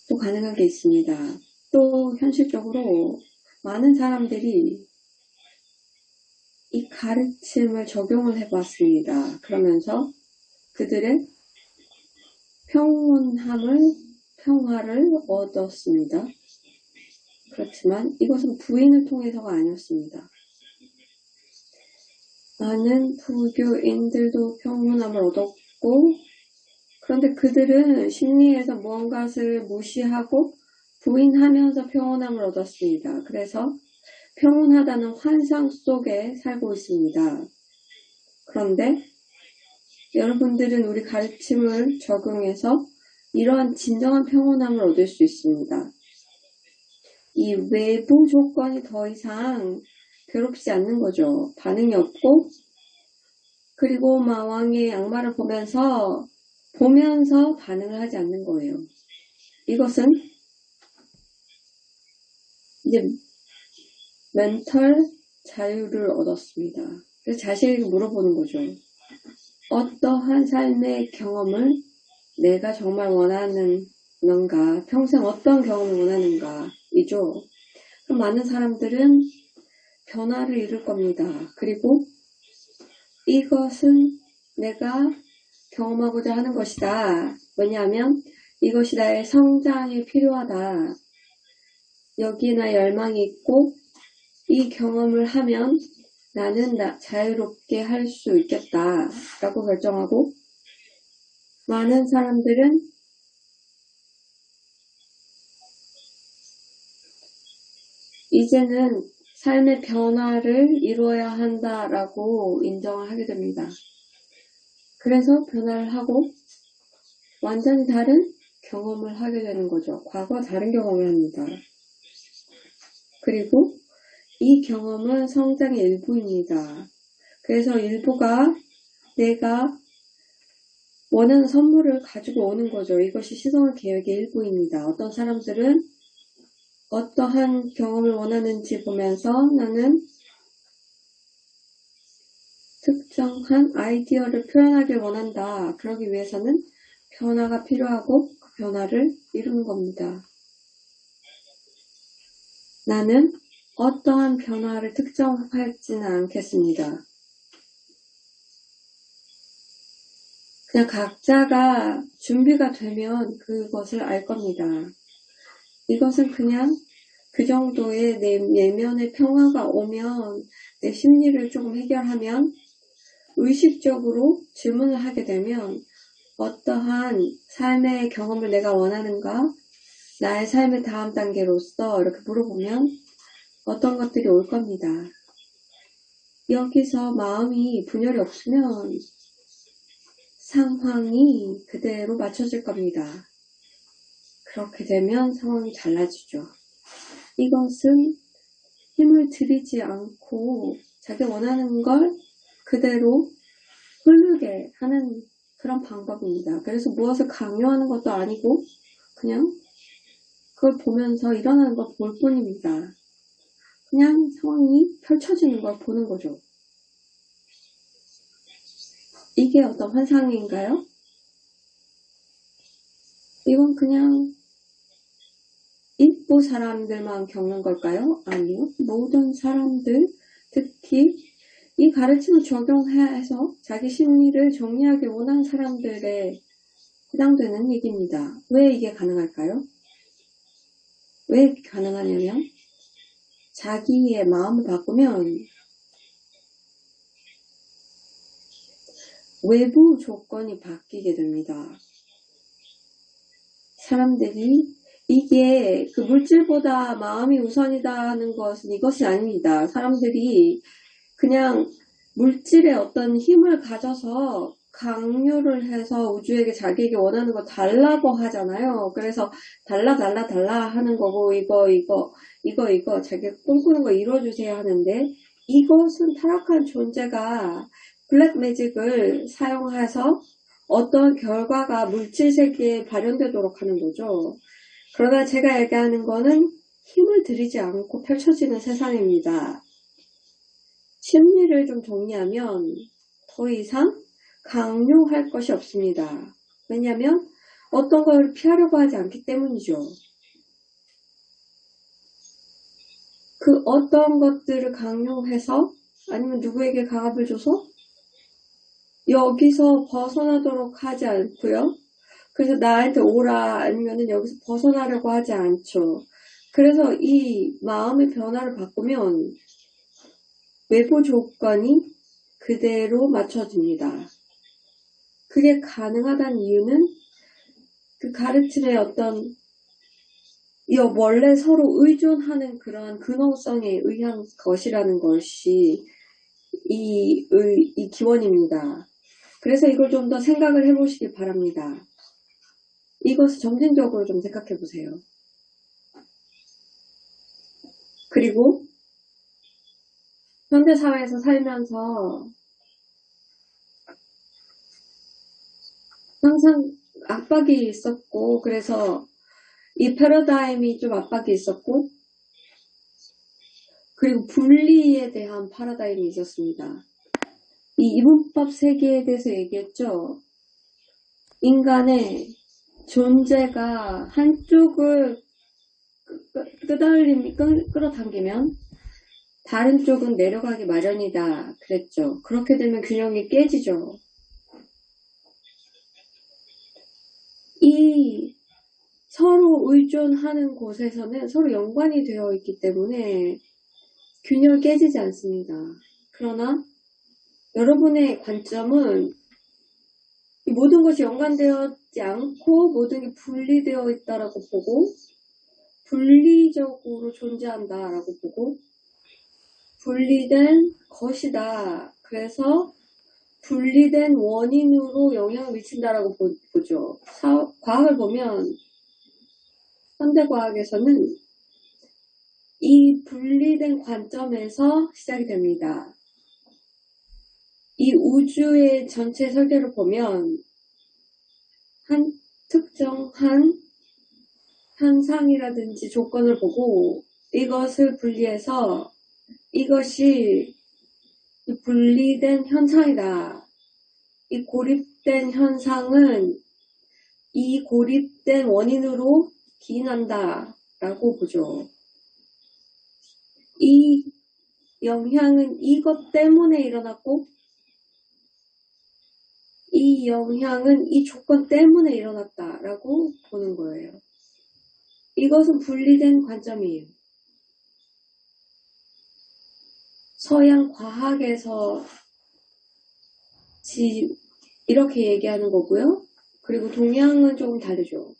또 가능한 게 있습니다. 또 현실적으로 많은 사람들이 이 가르침을 적용을 해봤습니다. 그러면서 그들의 평화를 얻었습니다. 그렇지만 이것은 부인을 통해서가 아니었습니다. 많은 불교인들도 평온함을 얻었고, 그런데 그들은 심리에서 무언가를 무시하고 부인하면서 평온함을 얻었습니다. 그래서 평온하다는 환상 속에 살고 있습니다. 그런데 여러분들은 우리 가르침을 적용해서 이러한 진정한 평온함을 얻을 수 있습니다. 이 외부 조건이 더 이상 괴롭지 않는 거죠. 반응이 없고, 그리고 마왕의 양말을 보면서 반응을 하지 않는 거예요. 이것은 이제 멘털 자유를 얻었습니다. 그래서 자신에게 물어보는 거죠. 어떠한 삶의 경험을 내가 정말 원하는 건가? 평생 어떤 경험을 원하는가? 이죠. 그럼 많은 사람들은 변화를 이룰 겁니다. 그리고 이것은 내가 경험하고자 하는 것이다. 왜냐하면 이것이 나의 성장에 필요하다. 여기에 나의 열망이 있고 이 경험을 하면 나는 자유롭게 할 수 있겠다 라고 결정하고, 많은 사람들은 이제는 삶의 변화를 이루어야 한다라고 인정을 하게 됩니다. 그래서 변화를 하고 완전히 다른 경험을 하게 되는 거죠. 과거와 다른 경험을 합니다. 그리고 이 경험은 성장의 일부입니다. 그래서 일부가 내가 원하는 선물을 가지고 오는 거죠. 이것이 시성의 계획의 일부입니다. 어떤 사람들은 어떠한 경험을 원하는지 보면서 나는 특정한 아이디어를 표현하길 원한다. 그러기 위해서는 변화가 필요하고 그 변화를 이루는 겁니다. 나는 어떠한 변화를 특정하지는 않겠습니다. 그냥 각자가 준비가 되면 그것을 알 겁니다. 이것은 그냥 그 정도의 내 내면의 평화가 오면 내 심리를 조금 해결하면 의식적으로 질문을 하게 되면 어떠한 삶의 경험을 내가 원하는가? 나의 삶의 다음 단계로서 이렇게 물어보면 어떤 것들이 올 겁니다. 여기서 마음이 분열이 없으면 상황이 그대로 맞춰질 겁니다. 그렇게 되면 상황이 달라지죠. 이것은 힘을 들이지 않고 자기 원하는 걸 그대로 흐르게 하는 그런 방법입니다. 그래서 무엇을 강요하는 것도 아니고 그냥 그걸 보면서 일어나는 걸 볼 뿐입니다. 그냥 상황이 펼쳐지는 걸 보는 거죠. 이게 어떤 환상인가요? 이건 그냥 일부 사람들만 겪는 걸까요? 아니요. 모든 사람들, 특히 이 가르침을 적용해서 자기 심리를 정리하기 원하는 사람들에 해당되는 얘기입니다. 왜 이게 가능할까요? 왜 가능하냐면 자기의 마음을 바꾸면 외부 조건이 바뀌게 됩니다. 사람들이 이게 그 물질보다 마음이 우선이다는 것은 이것이 아닙니다. 사람들이 그냥 물질의 어떤 힘을 가져서 강요를 해서 우주에게 자기에게 원하는 거 달라고 하잖아요. 그래서 달라 하는 거고 이거 자기가 꿈꾸는 거 이루어주세요 하는데 이것은 타락한 존재가 블랙 매직을 사용해서 어떤 결과가 물질 세계에 발현되도록 하는 거죠. 그러나 제가 얘기하는 거는 힘을 들이지 않고 펼쳐지는 세상입니다. 심리를 좀 정리하면 더 이상 강요할 것이 없습니다. 왜냐하면 어떤 걸 피하려고 하지 않기 때문이죠. 그 어떤 것들을 강요해서 아니면 누구에게 강압을 줘서 여기서 벗어나도록 하지 않고요. 그래서 나한테 오라 아니면 여기서 벗어나려고 하지 않죠. 그래서 이 마음의 변화를 바꾸면 외부 조건이 그대로 맞춰집니다. 그게 가능하다는 이유는 그 가르침의 어떤 원래 서로 의존하는 그런 근원성에 의한 것이라는 것이 이 기원입니다. 그래서 이걸 좀 더 생각을 해보시기 바랍니다. 이것을 점진적으로 좀 생각해 보세요. 그리고 현대사회에서 살면서 항상 압박이 있었고 그래서 이 패러다임이 좀 압박이 있었고 그리고 분리에 대한 패러다임이 있었습니다. 이 이분법 세계에 대해서 얘기했죠. 인간의 존재가 한쪽을 끌어당기면 다른 쪽은 내려가기 마련이다 그랬죠. 그렇게 되면 균형이 깨지죠. 이 서로 의존하는 곳에서는 서로 연관이 되어 있기 때문에 균형이 깨지지 않습니다. 그러나 여러분의 관점은 이 모든 것이 연관되어있지 않고 모든 게 분리되어 있다라고 보고 분리적으로 존재한다라고 보고 분리된 것이다. 그래서 분리된 원인으로 영향을 미친다라고 보죠. 과학을 보면 현대과학에서는 이 분리된 관점에서 시작이 됩니다. 이 우주의 전체 설계를 보면 한 특정한 현상이라든지 조건을 보고 이것을 분리해서 이것이 분리된 현상이다. 이 고립된 현상은 이 고립된 원인으로 기인한다 라고 보죠. 이 영향은 이것 때문에 일어났고 이 영향은 이 조건 때문에 일어났다 라고 보는 거예요. 이것은 분리된 관점이에요. 서양 과학에서 이렇게 얘기하는 거고요. 그리고 동양은 조금 다르죠.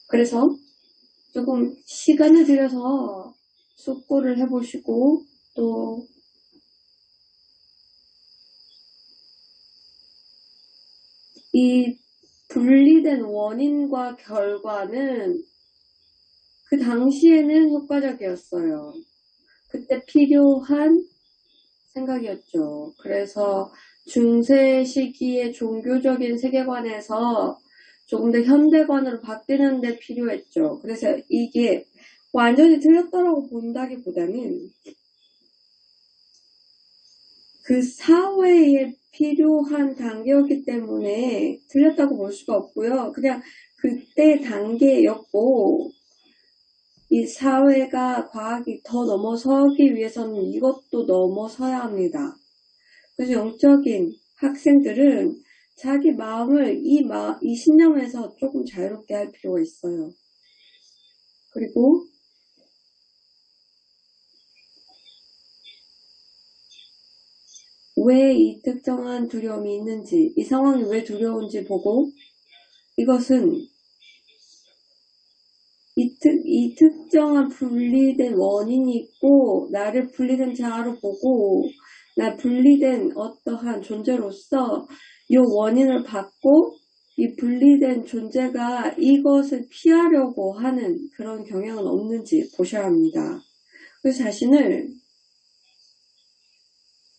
그래서 조금 시간을 들여서 숙고를 해보시고 또 이 분리된 원인과 결과는 그 당시에는 효과적이었어요. 그때 필요한 생각이었죠. 그래서 중세 시기의 종교적인 세계관에서 조금 더 현대관으로 바뀌는 데 필요했죠. 그래서 이게 완전히 틀렸다고 본다기보다는 그 사회에 필요한 단계였기 때문에 틀렸다고 볼 수가 없고요. 그냥 그때 단계였고 이 사회가 과학이 더 넘어서기 위해서는 이것도 넘어서야 합니다. 그래서 영적인 학생들은 자기 마음을 이 신념에서 조금 자유롭게 할 필요가 있어요. 그리고 왜 이 특정한 두려움이 있는지, 이 상황이 왜 두려운지 보고 이것은 이 특정한 분리된 원인이 있고 나를 분리된 자아로 보고 나 분리된 어떠한 존재로서 이 원인을 받고 이 분리된 존재가 이것을 피하려고 하는 그런 경향은 없는지 보셔야 합니다. 그래서 자신을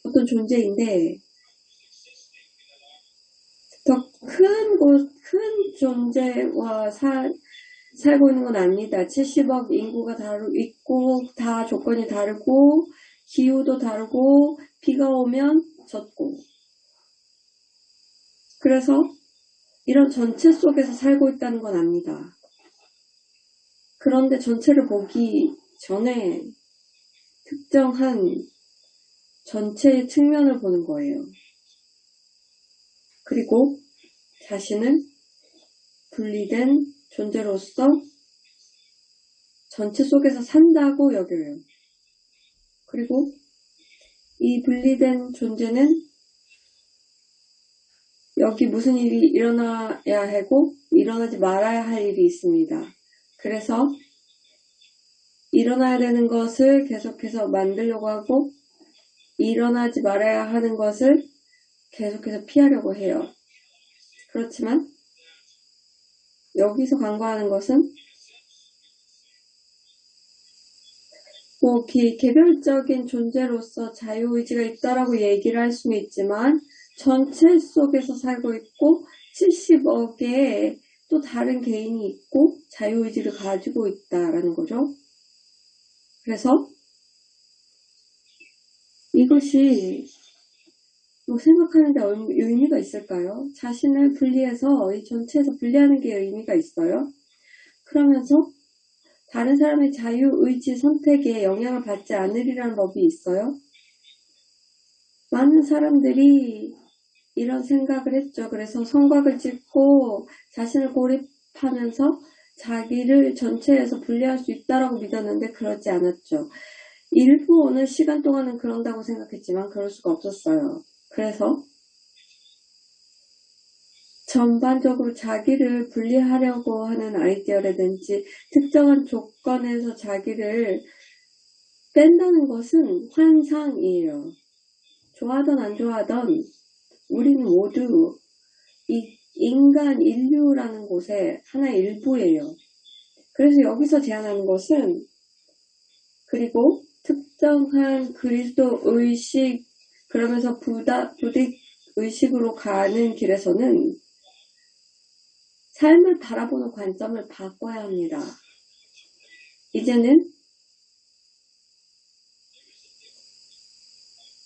어떤 존재인데 더 큰 존재와 살고 있는 건 아닙니다. 70억 인구가 있고 다 조건이 다르고 기후도 다르고 비가 오면 젖고 그래서 이런 전체 속에서 살고 있다는 건 압니다. 그런데 전체를 보기 전에 특정한 전체의 측면을 보는 거예요. 그리고 자신은 분리된 존재로서 전체 속에서 산다고 여겨요. 그리고 이 분리된 존재는 여기 무슨 일이 일어나야 하고 일어나지 말아야 할 일이 있습니다. 그래서 일어나야 되는 것을 계속해서 만들려고 하고 일어나지 말아야 하는 것을 계속해서 피하려고 해요. 그렇지만 여기서 간과하는 것은 개별적인 존재로서 자유의지가 있다라고 얘기를 할 수는 있지만 전체 속에서 살고 있고 70억의 또 다른 개인이 있고 자유의지를 가지고 있다라는 거죠. 그래서 이것이 생각하는데 의미가 있을까요? 자신을 분리해서 이 전체에서 분리하는 게 의미가 있어요. 그러면서 다른 사람의 자유의지 선택에 영향을 받지 않으리라는 법이 있어요. 많은 사람들이 이런 생각을 했죠. 그래서 성곽을 짓고 자신을 고립하면서 자기를 전체에서 분리할 수 있다라고 믿었는데 그렇지 않았죠. 일부 어느 시간 동안은 그런다고 생각했지만 그럴 수가 없었어요. 그래서 전반적으로 자기를 분리하려고 하는 아이디어라든지 특정한 조건에서 자기를 뺀다는 것은 환상이에요. 좋아하던 안 좋아하던 우리는 모두 이 인간 인류라는 곳의 하나의 일부예요. 그래서 여기서 제안하는 것은, 그리고 특정한 그리스도 의식, 그러면서 부득 의식으로 가는 길에서는 삶을 바라보는 관점을 바꿔야 합니다. 이제는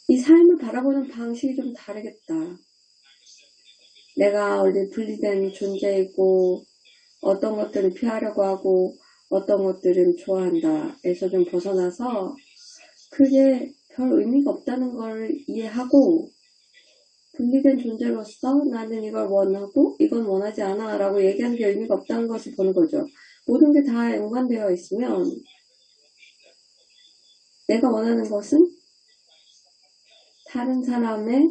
이 삶을 바라보는 방식이 좀 다르겠다. 내가 원래 분리된 존재이고 어떤 것들은 피하려고 하고 어떤 것들은 좋아한다 에서 좀 벗어나서 그게 별 의미가 없다는 걸 이해하고 분리된 존재로서 나는 이걸 원하고 이건 원하지 않아 라고 얘기하는 게 의미가 없다는 것을 보는 거죠. 모든 게 다 연관되어 있으면 내가 원하는 것은 다른 사람의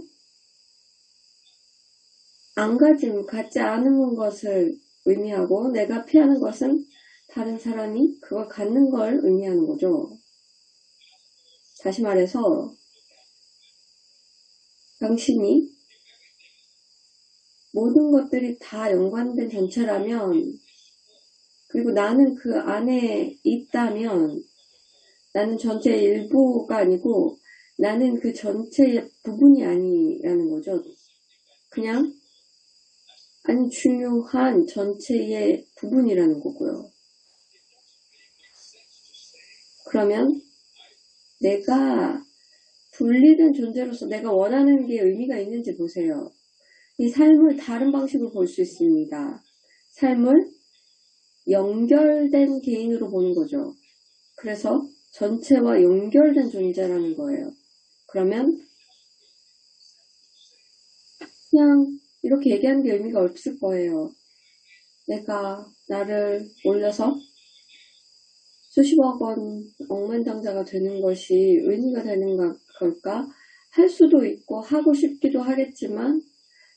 안 가짐, 갖지 않은 것을 의미하고 내가 피하는 것은 다른 사람이 그걸 갖는 걸 의미하는 거죠. 다시 말해서 당신이 모든 것들이 다 연관된 전체라면 그리고 나는 그 안에 있다면 나는 전체의 일부가 아니고 나는 그 전체의 부분이 아니라는 거죠. 그냥 아니 중요한 전체의 부분이라는 거고요. 그러면 내가 분리된 존재로서 내가 원하는 게 의미가 있는지 보세요. 이 삶을 다른 방식으로 볼 수 있습니다. 삶을 연결된 개인으로 보는 거죠. 그래서 전체와 연결된 존재라는 거예요. 그러면 그냥 이렇게 얘기하는 게 의미가 없을 거예요. 내가 나를 올려서 수십억 원 억만장자가 되는 것이 의미가 되는 걸까? 할 수도 있고 하고 싶기도 하겠지만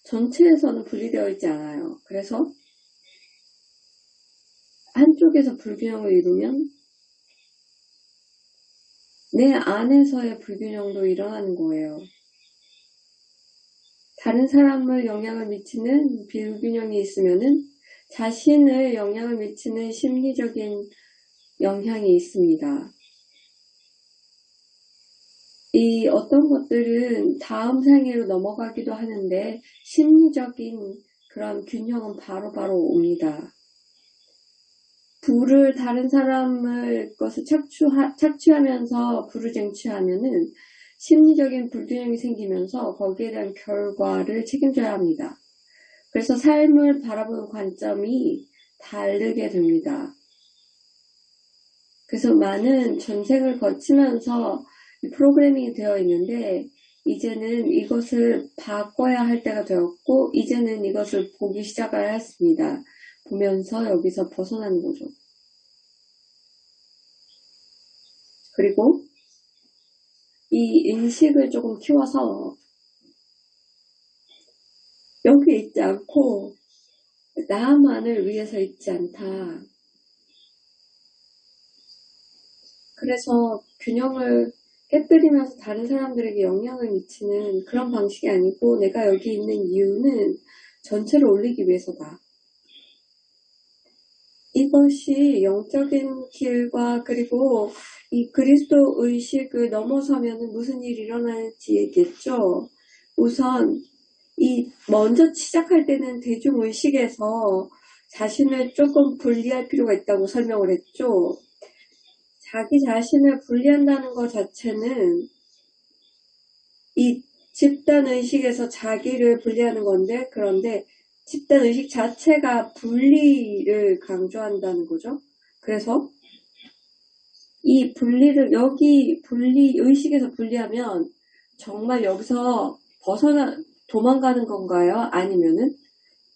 전체에서는 분리되어 있지 않아요. 그래서 한쪽에서 불균형을 이루면 내 안에서의 불균형도 일어나는 거예요. 다른 사람을 영향을 미치는 불균형이 있으면은 자신을 영향을 미치는 심리적인 영향이 있습니다. 이 어떤 것들은 다음 생애로 넘어가기도 하는데 심리적인 그런 균형은 바로바로 옵니다. 부를 다른 사람을 것을 착취하면서 부를 쟁취하면은 심리적인 불균형이 생기면서 거기에 대한 결과를 책임져야 합니다. 그래서 삶을 바라보는 관점이 다르게 됩니다. 그래서 많은 전생을 거치면서 프로그래밍이 되어 있는데 이제는 이것을 바꿔야 할 때가 되었고 이제는 이것을 보기 시작해야 했습니다. 보면서 여기서 벗어나는 거죠. 그리고 이 인식을 조금 키워서 여기 있지 않고 나만을 위해서 있지 않다. 그래서 균형을 깨뜨리면서 다른 사람들에게 영향을 미치는 그런 방식이 아니고 내가 여기 있는 이유는 전체를 올리기 위해서다. 이것이 영적인 길과 그리고 이 그리스도 의식을 넘어서면 무슨 일이 일어날지 얘기했죠. 우선 이 먼저 시작할 때는 대중의식에서 자신을 조금 분리할 필요가 있다고 설명을 했죠. 자기 자신을 분리한다는 것 자체는 이 집단의식에서 자기를 분리하는 건데 그런데 집단의식 자체가 분리를 강조한다는 거죠. 그래서 이 분리를 여기 의식에서 분리하면 정말 여기서 도망가는 건가요? 아니면은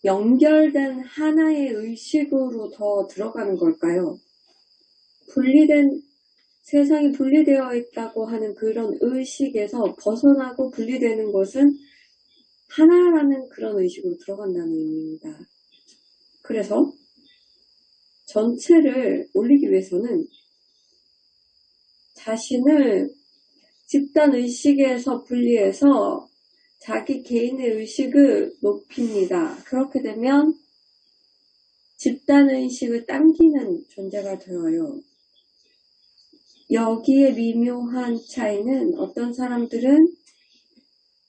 연결된 하나의 의식으로 더 들어가는 걸까요? 세상이 분리되어 있다고 하는 그런 의식에서 벗어나고 분리되는 것은 하나라는 그런 의식으로 들어간다는 의미입니다. 그래서 전체를 올리기 위해서는 자신을 집단의식에서 분리해서 자기 개인의 의식을 높입니다. 그렇게 되면 집단의식을 당기는 존재가 되어요. 여기에 미묘한 차이는 어떤 사람들은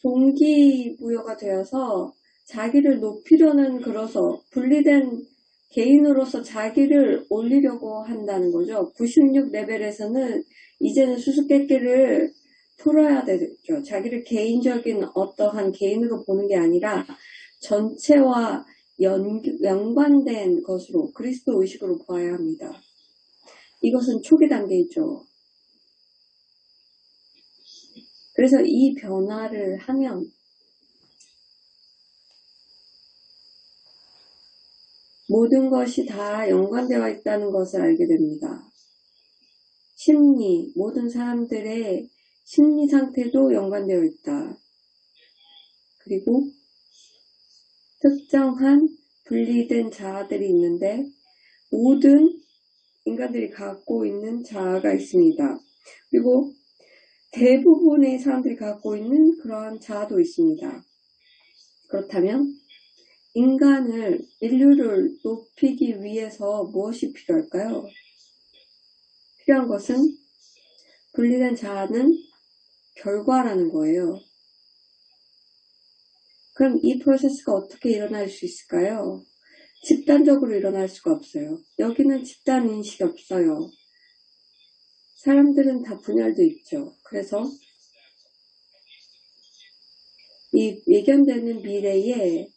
동기부여가 되어서 자기를 높이려는 그래서 분리된 개인으로서 자기를 올리려고 한다는 거죠. 96 레벨에서는 이제는 수수께끼를 풀어야 되죠. 자기를 개인적인 어떠한 개인으로 보는 게 아니라 전체와 연관된 것으로 그리스도 의식으로 보아야 합니다. 이것은 초기 단계이죠. 그래서 이 변화를 하면 모든 것이 다 연관되어 있다는 것을 알게 됩니다. 심리, 모든 사람들의 심리 상태도 연관되어 있다. 그리고 특정한 분리된 자아들이 있는데 모든 인간들이 갖고 있는 자아가 있습니다. 그리고 대부분의 사람들이 갖고 있는 그러한 자아도 있습니다. 그렇다면 인류를 높이기 위해서 무엇이 필요할까요? 필요한 것은 분리된 자아는 결과라는 거예요. 그럼 이 프로세스가 어떻게 일어날 수 있을까요? 집단적으로 일어날 수가 없어요. 여기는 집단 인식이 없어요. 사람들은 다 분열돼 있죠. 그래서 이 예견되는 미래에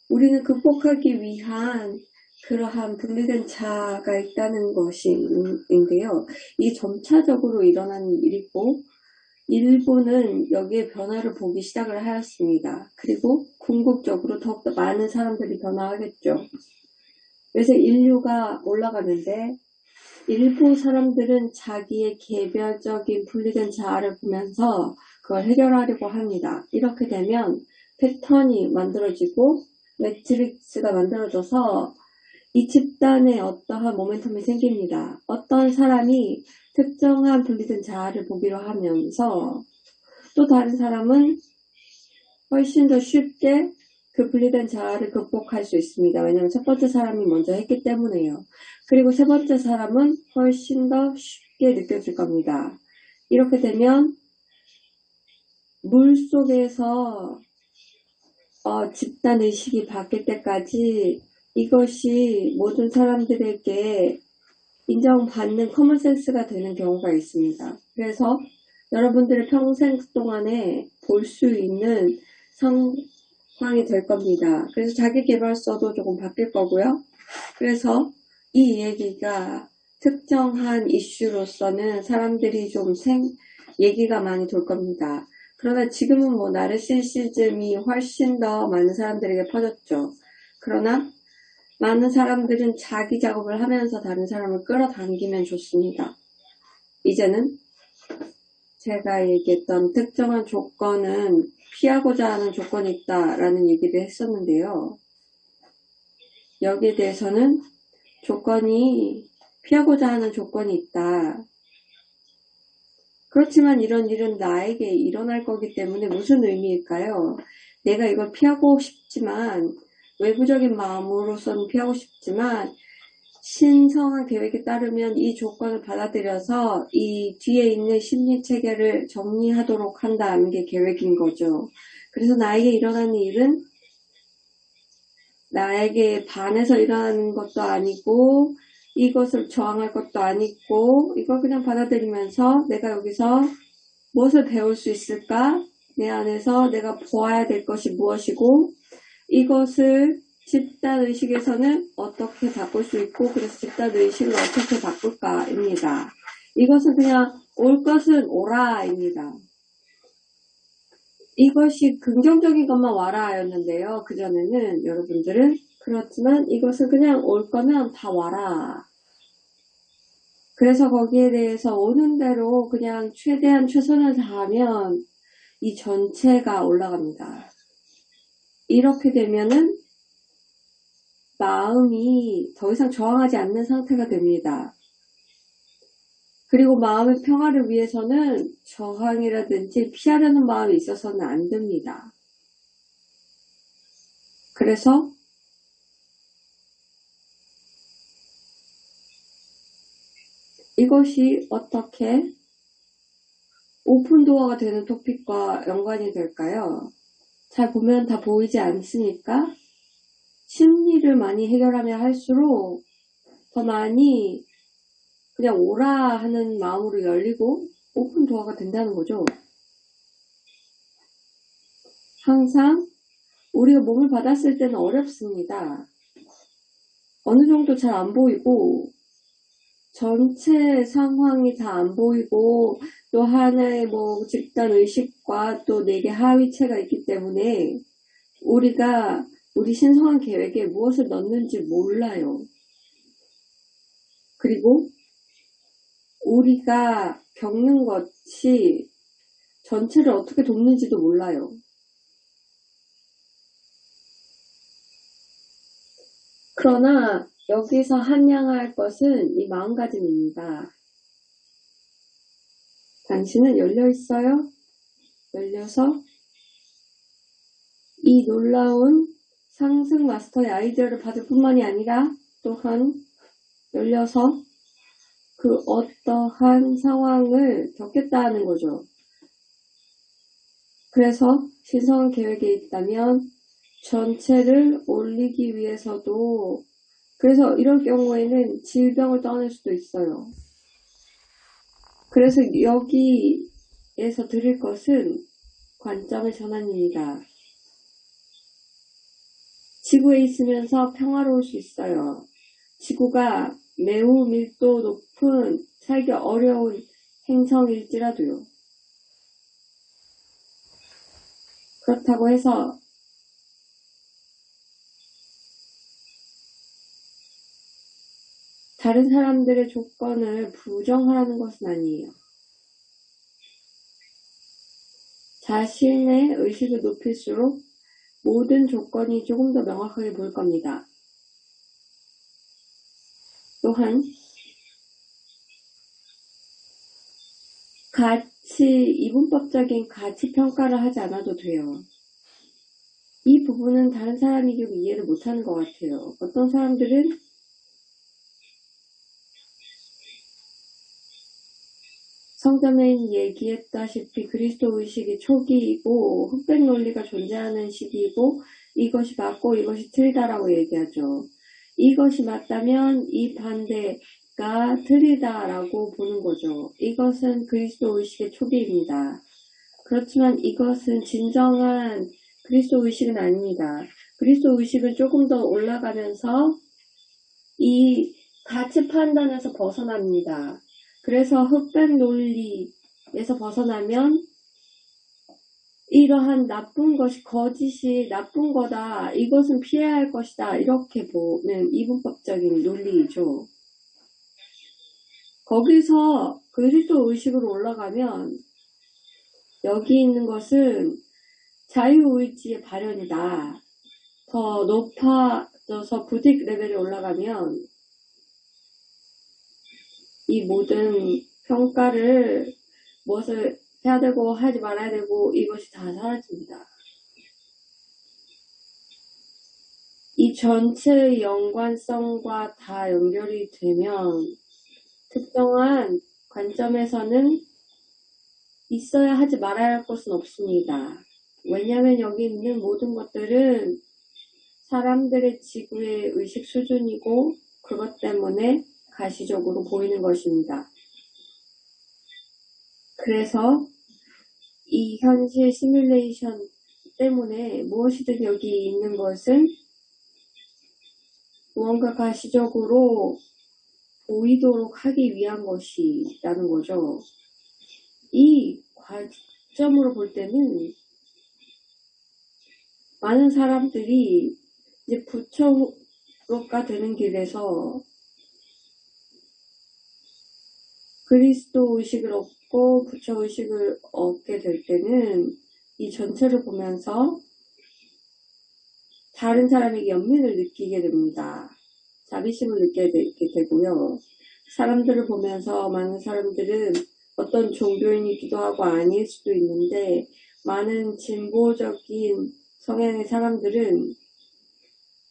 우리는 극복하기 위한 그러한 분리된 자아가 있다는 것인데요. 이 점차적으로 일어나는 일이고 일부는 여기에 변화를 보기 시작을 하였습니다. 그리고 궁극적으로 더욱더 많은 사람들이 변화하겠죠. 그래서 인류가 올라가는데 일부 사람들은 자기의 개별적인 분리된 자아를 보면서 그걸 해결하려고 합니다. 이렇게 되면 패턴이 만들어지고 매트릭스가 만들어져서 이 집단에 어떠한 모멘텀이 생깁니다. 어떤 사람이 특정한 분리된 자아를 보기로 하면서 또 다른 사람은 훨씬 더 쉽게 그 분리된 자아를 극복할 수 있습니다. 왜냐하면 첫 번째 사람이 먼저 했기 때문에요. 그리고 세 번째 사람은 훨씬 더 쉽게 느껴질 겁니다. 이렇게 되면 물속에서 집단의식이 바뀔 때까지 이것이 모든 사람들에게 인정받는 커먼센스가 되는 경우가 있습니다. 그래서 여러분들의 평생 동안에 볼 수 있는 상황이 될 겁니다. 그래서 자기계발서도 조금 바뀔 거고요. 그래서 이 얘기가 특정한 이슈로서는 사람들이 좀 얘기가 많이 돌 겁니다. 그러나 지금은 나르시시즘이 훨씬 더 많은 사람들에게 퍼졌죠. 그러나 많은 사람들은 자기 작업을 하면서 다른 사람을 끌어당기면 좋습니다. 이제는 제가 얘기했던 특정한 조건은 피하고자 하는 조건이 있다라는 얘기를 했었는데요. 여기에 대해서는 피하고자 하는 조건이 있다. 그렇지만 이런 일은 나에게 일어날 거기 때문에 무슨 의미일까요? 내가 이걸 피하고 싶지만 외부적인 마음으로서는 피하고 싶지만 신성한 계획에 따르면 이 조건을 받아들여서 이 뒤에 있는 심리 체계를 정리하도록 한다는 게 계획인 거죠. 그래서 나에게 일어나는 일은 나에게 반해서 일어나는 것도 아니고 이것을 저항할 것도 아니고 이걸 그냥 받아들이면서 내가 여기서 무엇을 배울 수 있을까? 내 안에서 내가 보아야 될 것이 무엇이고 이것을 집단의식에서는 어떻게 바꿀 수 있고 그래서 집단의식을 어떻게 바꿀까입니다. 이것은 그냥 올 것은 오라입니다. 이것이 긍정적인 것만 와라였는데요. 그전에는 여러분들은 그렇지만 이것은 그냥 올 거면 다 와라. 그래서 거기에 대해서 오는 대로 그냥 최대한 최선을 다하면 이 전체가 올라갑니다. 이렇게 되면은 마음이 더 이상 저항하지 않는 상태가 됩니다. 그리고 마음의 평화를 위해서는 저항이라든지 피하려는 마음이 있어서는 안 됩니다. 그래서 이것이 어떻게 오픈도어가 되는 토픽과 연관이 될까요? 잘 보면 다 보이지 않습니까? 심리를 많이 해결하면 할수록 더 많이 그냥 오라 하는 마음으로 열리고 오픈도어가 된다는 거죠. 항상 우리가 몸을 받았을 때는 어렵습니다. 어느 정도 잘 안 보이고 전체 상황이 다 안 보이고 또 하나의 집단 의식과 또 내게 하위체가 있기 때문에 우리가 우리 신성한 계획에 무엇을 넣는지 몰라요. 그리고 우리가 겪는 것이 전체를 어떻게 돕는지도 몰라요. 그러나 여기서 한양할 것은 이 마음가짐입니다. 당신은 열려 있어요? 열려서 이 놀라운 상승 마스터의 아이디어를 받을 뿐만이 아니라 또한 열려서 그 어떠한 상황을 겪겠다는 거죠. 그래서 신성한 계획에 있다면 전체를 올리기 위해서도 그래서 이런 경우에는 질병을 떠날 수도 있어요. 그래서 여기에서 드릴 것은 관점의 전환입니다. 지구에 있으면서 평화로울 수 있어요. 지구가 매우 밀도 높은 살기 어려운 행성일지라도요. 그렇다고 해서 다른 사람들의 조건을 부정하라는 것은 아니에요. 자신의 의식을 높일수록 모든 조건이 조금 더 명확하게 보일 겁니다. 또한 이분법적인 가치 평가를 하지 않아도 돼요. 이 부분은 다른 사람이 이해를 못하는 것 같아요. 어떤 사람들은 성전에 얘기했다시피 그리스도 의식이 초기이고 흑백 논리가 존재하는 시기이고 이것이 맞고 이것이 틀리다라고 얘기하죠. 이것이 맞다면 이 반대가 틀리다라고 보는 거죠. 이것은 그리스도 의식의 초기입니다. 그렇지만 이것은 진정한 그리스도 의식은 아닙니다. 그리스도 의식은 조금 더 올라가면서 이 가치 판단에서 벗어납니다. 그래서 흑백 논리에서 벗어나면 이러한 나쁜 것이 거짓이 나쁜 거다. 이것은 피해야 할 것이다. 이렇게 보는 이분법적인 논리이죠. 거기서 그리스도 의식으로 올라가면 여기 있는 것은 자유의지의 발현이다. 더 높아져서 부딕 레벨에 올라가면 이 모든 평가를 무엇을 해야 되고 하지 말아야 되고 이것이 다 사라집니다. 이 전체의 연관성과 다 연결이 되면 특정한 관점에서는 있어야 하지 말아야 할 것은 없습니다. 왜냐하면 여기 있는 모든 것들은 사람들의 지구의 의식 수준이고 그것 때문에 가시적으로 보이는 것입니다. 그래서 이 현실 시뮬레이션 때문에 무엇이든 여기 있는 것은 무언가 가시적으로 보이도록 하기 위한 것이라는 거죠. 이 관점으로 볼 때는 많은 사람들이 이제 부처가 되는 길에서 그리스도 의식을 얻고 부처 의식을 얻게 될 때는 이 전체를 보면서 다른 사람에게 연민을 느끼게 됩니다. 자비심을 느끼게 되고요. 사람들을 보면서 많은 사람들은 어떤 종교인이기도 하고 아닐 수도 있는데 많은 진보적인 성향의 사람들은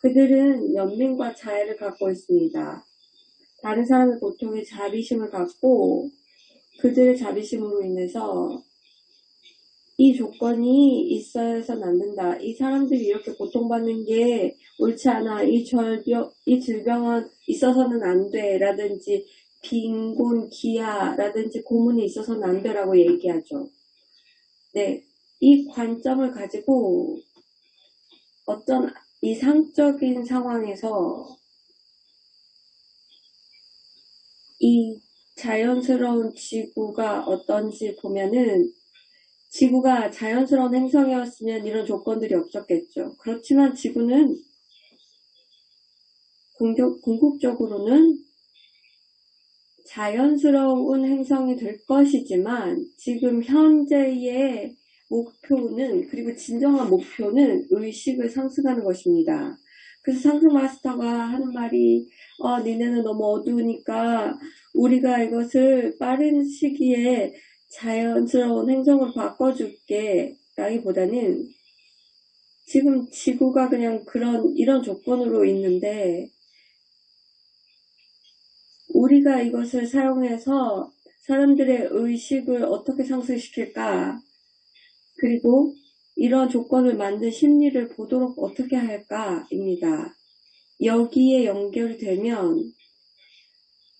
그들은 연민과 자애를 갖고 있습니다. 다른 사람의 고통에 자비심을 갖고 그들의 자비심으로 인해서 이 조건이 있어야 해서는 안 된다. 이 사람들이 이렇게 고통받는 게 옳지 않아. 이 질병은 있어서는 안 돼. 라든지 빈곤, 기아라든지 고문이 있어서는 안 돼라고 얘기하죠. 네, 이 관점을 가지고 어떤 이상적인 상황에서 이 자연스러운 지구가 어떤지 보면은 지구가 자연스러운 행성이었으면 이런 조건들이 없었겠죠. 그렇지만 지구는 궁극적으로는 자연스러운 행성이 될 것이지만 지금 현재의 목표는 그리고 진정한 목표는 의식을 상승하는 것입니다. 그래서 상승 마스터가 하는 말이 니네는 너무 어두우니까 우리가 이것을 빠른 시기에 자연스러운 행성으로 바꿔줄게 라기보다는 지금 지구가 그냥 이런 조건으로 있는데 우리가 이것을 사용해서 사람들의 의식을 어떻게 상승시킬까? 그리고 이런 조건을 만든 심리를 보도록 어떻게 할까입니다. 여기에 연결되면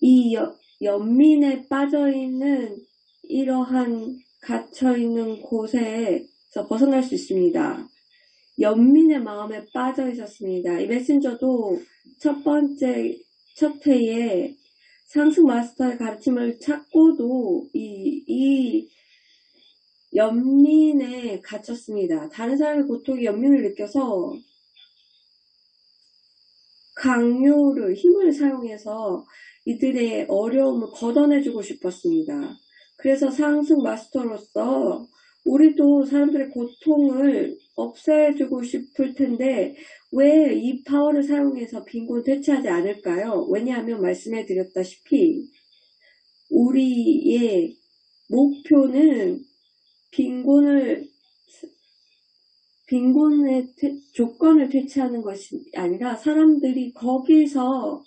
이 연민에 빠져있는 이러한 gat혀있는 곳에서 벗어날 수 있습니다. 연민의 마음에 빠져 있었습니다. 이 메신저도 첫 회에 상승 마스터의 가르침을 찾고도 이 연민에 갇혔습니다. 다른 사람의 고통에 연민을 느껴서 힘을 사용해서 이들의 어려움을 걷어내주고 싶었습니다. 그래서 상승 마스터로서 우리도 사람들의 고통을 없애주고 싶을 텐데 왜 이 파워를 사용해서 빈곤을 퇴치하지 않을까요? 왜냐하면 말씀해 드렸다시피 우리의 목표는 빈곤의 조건을 퇴치하는 것이 아니라 사람들이 거기서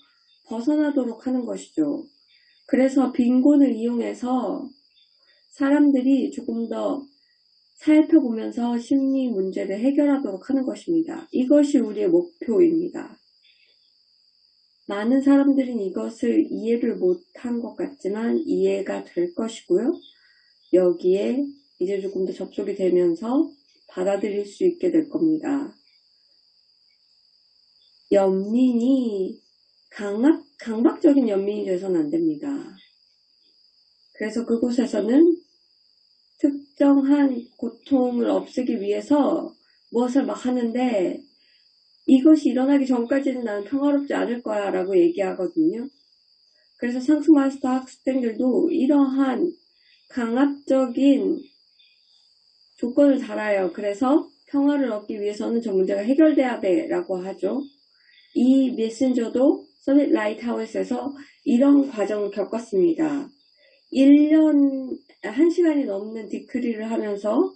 벗어나도록 하는 것이죠. 그래서 빈곤을 이용해서 사람들이 조금 더 살펴보면서 심리 문제를 해결하도록 하는 것입니다. 이것이 우리의 목표입니다. 많은 사람들은 이것을 이해를 못한 것 같지만 이해가 될 것이고요. 여기에 이제 조금 더 접속이 되면서 받아들일 수 있게 될 겁니다. 연민이 강박적인 연민이 돼서는 안 됩니다. 그래서 그곳에서는 특정한 고통을 없애기 위해서 무엇을 막 하는데 이것이 일어나기 전까지는 나는 평화롭지 않을 거야 라고 얘기하거든요. 그래서 상승 마스터 학생들도 이러한 강압적인 조건을 달아요. 그래서 평화를 얻기 위해서는 저 문제가 해결돼야 돼 라고 하죠. 이 메신저도 서밋 라이트하우스에서 이런 과정을 겪었습니다. 1시간이 넘는 디크리를 하면서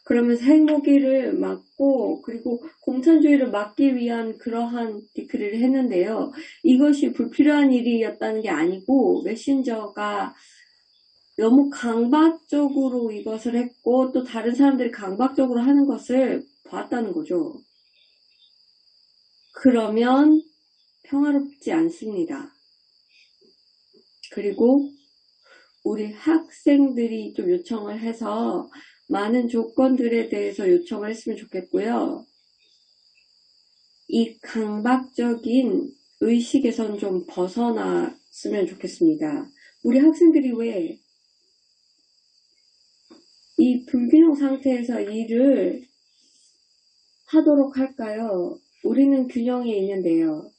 그러면서 핵무기를 막고 그리고 공산주의를 막기 위한 그러한 디크리를 했는데요. 이것이 불필요한 일이었다는 게 아니고 메신저가 너무 강박적으로 이것을 했고 또 다른 사람들이 강박적으로 하는 것을 봤다는 거죠. 그러면 평화롭지 않습니다. 그리고 우리 학생들이 좀 요청을 해서 많은 조건들에 대해서 요청을 했으면 좋겠고요. 이 강박적인 의식에선 좀 벗어났으면 좋겠습니다. 우리 학생들이 왜 이 불균형 상태에서 일을 하도록 할까요? 우리는 균형에 있는데요.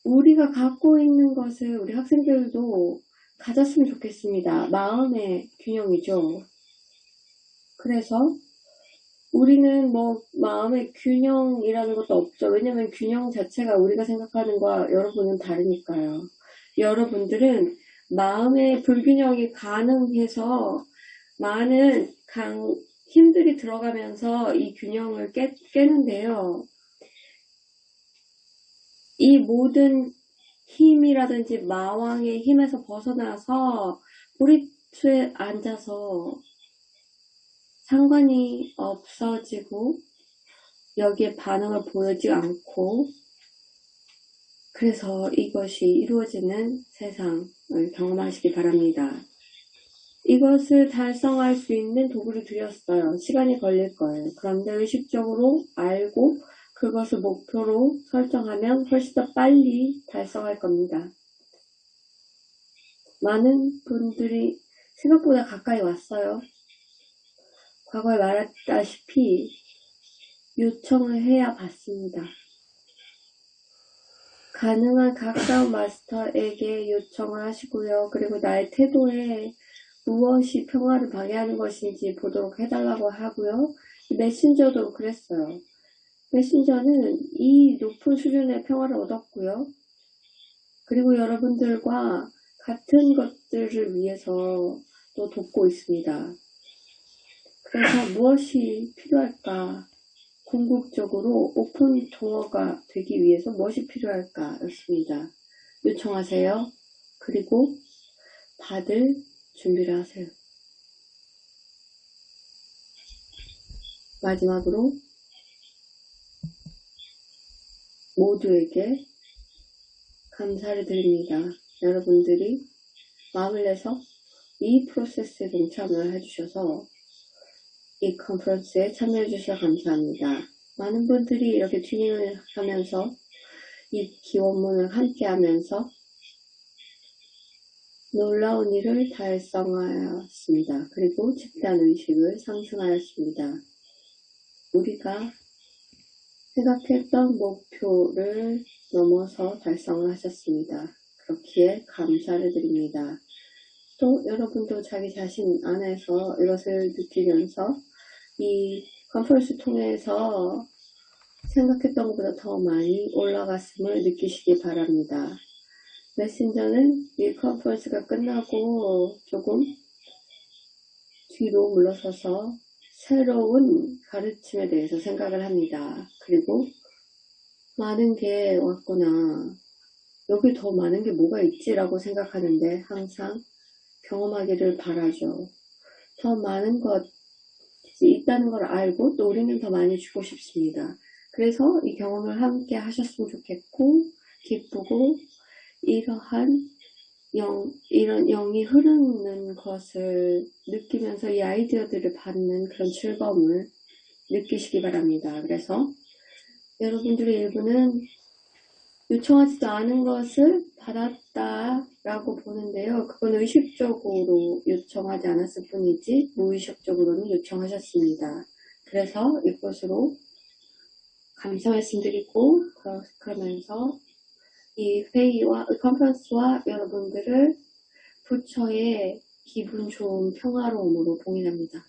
우리가 갖고 있는 것을 우리 학생들도 가졌으면 좋겠습니다. 마음의 균형이죠. 그래서 우리는 마음의 균형이라는 것도 없죠. 왜냐하면 균형 자체가 우리가 생각하는 거와 여러분은 다르니까요. 여러분들은 마음의 불균형이 가능해서 많은 힘들이 들어가면서 이 균형을 깨는데요. 이 모든 힘이라든지 마왕의 힘에서 벗어나서 보리수에 앉아서 상관이 없어지고 여기에 반응을 보이지 않고 그래서 이것이 이루어지는 세상을 경험하시기 바랍니다. 이것을 달성할 수 있는 도구를 드렸어요. 시간이 걸릴 거예요. 그런데 의식적으로 알고 그것을 목표로 설정하면 훨씬 더 빨리 달성할 겁니다. 많은 분들이 생각보다 가까이 왔어요. 과거에 말했다시피 요청을 해야 받습니다. 가능한 가까운 마스터에게 요청을 하시고요. 그리고 나의 태도에 무엇이 평화를 방해하는 것인지 보도록 해달라고 하고요. 메신저도 그랬어요. 메신저는 이 높은 수준의 평화를 얻었고요. 그리고 여러분들과 같은 것들을 위해서 또 돕고 있습니다. 그래서 무엇이 필요할까? 궁극적으로 오픈 도어가 되기 위해서 무엇이 필요할까? 였습니다. 요청하세요. 그리고 받을 준비를 하세요. 마지막으로 모두에게 감사를 드립니다. 여러분들이 마음을 내서 이 프로세스에 동참을 해주셔서 이 컨퍼런스에 참여해 주셔서 감사합니다. 많은 분들이 이렇게 튜닝을 하면서 이 기원문을 함께 하면서 놀라운 일을 달성하였습니다. 그리고 집단 의식을 상승하였습니다. 우리가 생각했던 목표를 넘어서 달성을 하셨습니다. 그렇기에 감사를 드립니다. 또 여러분도 자기 자신 안에서 이것을 느끼면서 이 컨퍼런스 통해서 생각했던 것보다 더 많이 올라갔음을 느끼시기 바랍니다. 메신저는 이 컨퍼런스가 끝나고 조금 뒤로 물러서서 새로운 가르침에 대해서 생각을 합니다. 그리고 많은 게 왔구나. 여기 더 많은 게 뭐가 있지라고 생각하는데 항상 경험하기를 바라죠. 더 많은 것이 있다는 걸 알고 또 우리는 더 많이 주고 싶습니다. 그래서 이 경험을 함께 하셨으면 좋겠고 기쁘고 이러한 이런 영이 흐르는 것을 느끼면서 이 아이디어들을 받는 그런 즐거움을 느끼시기 바랍니다. 그래서 여러분들의 일부는 요청하지도 않은 것을 받았다라고 보는데요. 그건 의식적으로 요청하지 않았을 뿐이지 무의식적으로는 요청하셨습니다. 그래서 이것으로 감사 말씀드리고 그러면서 이 회의와 컨퍼런스와 여러분들을 부처의 기분 좋은 평화로움으로 봉인합니다.